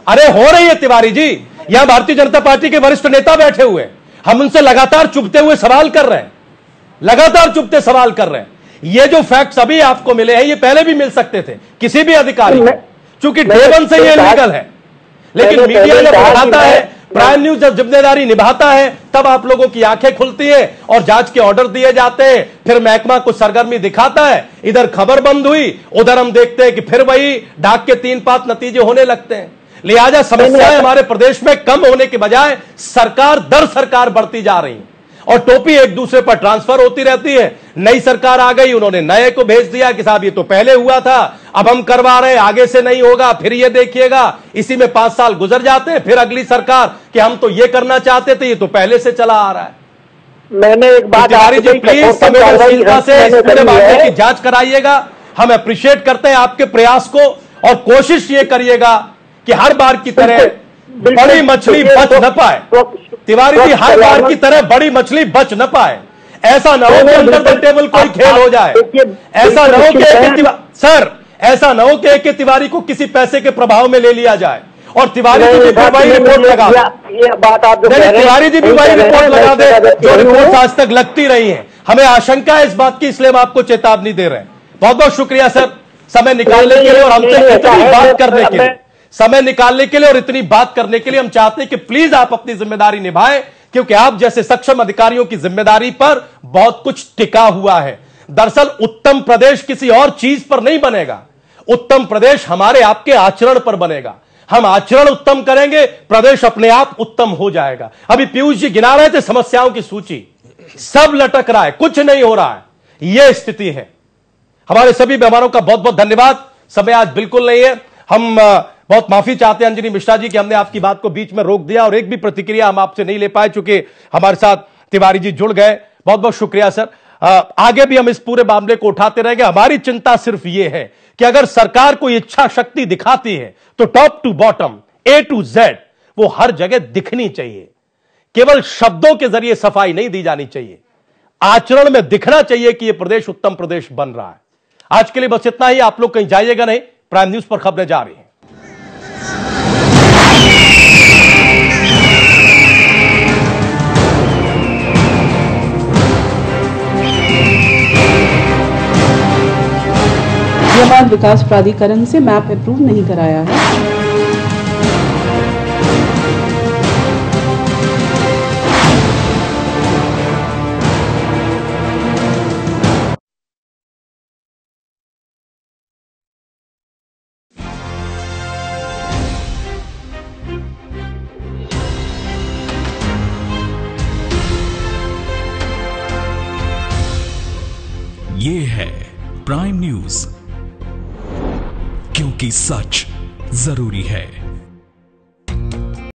अरे हो रही है तिवारी जी। यहां भारतीय जनता पार्टी के वरिष्ठ नेता बैठे हुए, हम उनसे लगातार चुभते हुए सवाल कर रहे हैं, लगातार चुभते सवाल कर रहे हैं। ये जो फैक्ट्स अभी आपको मिले हैं, ये पहले भी मिल सकते थे किसी भी अधिकारी को, चूंकि डे वन से ये लीगल है। लेकिन मीडिया जब उठाता है, प्राइम न्यूज जब जिम्मेदारी निभाता है, तब आप लोगों की आंखें खुलती है और जांच के ऑर्डर दिए जाते हैं। फिर महकमा कुछ सरगर्मी दिखाता है, इधर खबर बंद हुई, उधर हम देखते हैं कि फिर वही ढाक के 3 5 नतीजे होने लगते हैं। लिहाजा समस्याएं हमारे प्रदेश में कम होने के बजाय सरकार दर सरकार बढ़ती जा रही है और टोपी एक दूसरे पर ट्रांसफर होती रहती है। नई सरकार आ गई, उन्होंने नए को भेज दिया कि साहब ये तो पहले हुआ था, अब हम करवा रहे हैं, आगे से नहीं होगा, फिर ये देखिएगा। इसी में 5 साल गुजर जाते हैं, फिर अगली सरकार कि हम तो ये करना चाहते थे, ये तो पहले से चला आ रहा है। मैंने एक बात जी प्लीज संवेदनशीलता से इस पूरे मामले की जांच कराइएगा। हम अप्रिशिएट करते हैं आपके प्रयास को और कोशिश ये करिएगा कि हर बार की तरह बड़ी मछली बच न पाए। तिवारी जी, हर बार की तरह बड़ी मछली बच न पाए। ऐसा ना हो कि अंडर द टेबल कोई खेल हो जाए। ऐसा ना हो कि सर, ऐसा ना हो कि एक तिवारी को किसी पैसे के प्रभाव में ले लिया जाए और तिवारी जी भी वही रिपोर्ट लगा दे। तिवारी जी भी वही रिपोर्ट लगा दे जो रिपोर्ट आज तक लगती रही है। हमें आशंका है इस बात की, इसलिए हम आपको चेतावनी दे रहे हैं। बहुत बहुत शुक्रिया सर, समय निकालने के लिए और हमसे इतनी बात करने के लिए। समय निकालने के लिए और इतनी बात करने के लिए हम चाहते हैं कि प्लीज आप अपनी जिम्मेदारी निभाएं, क्योंकि आप जैसे सक्षम अधिकारियों की जिम्मेदारी पर बहुत कुछ टिका हुआ है। दरअसल उत्तम प्रदेश किसी और चीज पर नहीं बनेगा, उत्तम प्रदेश हमारे आपके आचरण पर बनेगा। हम आचरण उत्तम करेंगे, प्रदेश अपने आप उत्तम हो जाएगा। अभी पीयूष जी गिना रहे थे समस्याओं की सूची, सब लटक रहा है, कुछ नहीं हो रहा है, यह स्थिति है। हमारे सभी मेहमानों का बहुत बहुत धन्यवाद। समय आज बिल्कुल नहीं है, हम बहुत माफी चाहते हैं अंजनी मिश्रा जी कि हमने आपकी बात को बीच में रोक दिया और एक भी प्रतिक्रिया हम आपसे नहीं ले पाए, चूंकि हमारे साथ तिवारी जी जुड़ गए। बहुत बहुत शुक्रिया सर। आगे भी हम इस पूरे मामले को उठाते रहेंगे। हमारी चिंता सिर्फ यह है कि अगर सरकार कोई इच्छा शक्ति दिखाती है तो top to bottom, A to Z वो हर जगह दिखनी चाहिए। केवल शब्दों के जरिए सफाई नहीं दी जानी चाहिए, आचरण में दिखना चाहिए कि यह प्रदेश उत्तम प्रदेश बन रहा है। आज के लिए बस इतना ही। आप लोग कहीं जाइएगा नहीं, प्राइम न्यूज पर खबरें जा रही हैं। विकास प्राधिकरण से मैप अप्रूव नहीं कराया है। ये है प्राइम न्यूज, क्योंकि सच जरूरी है।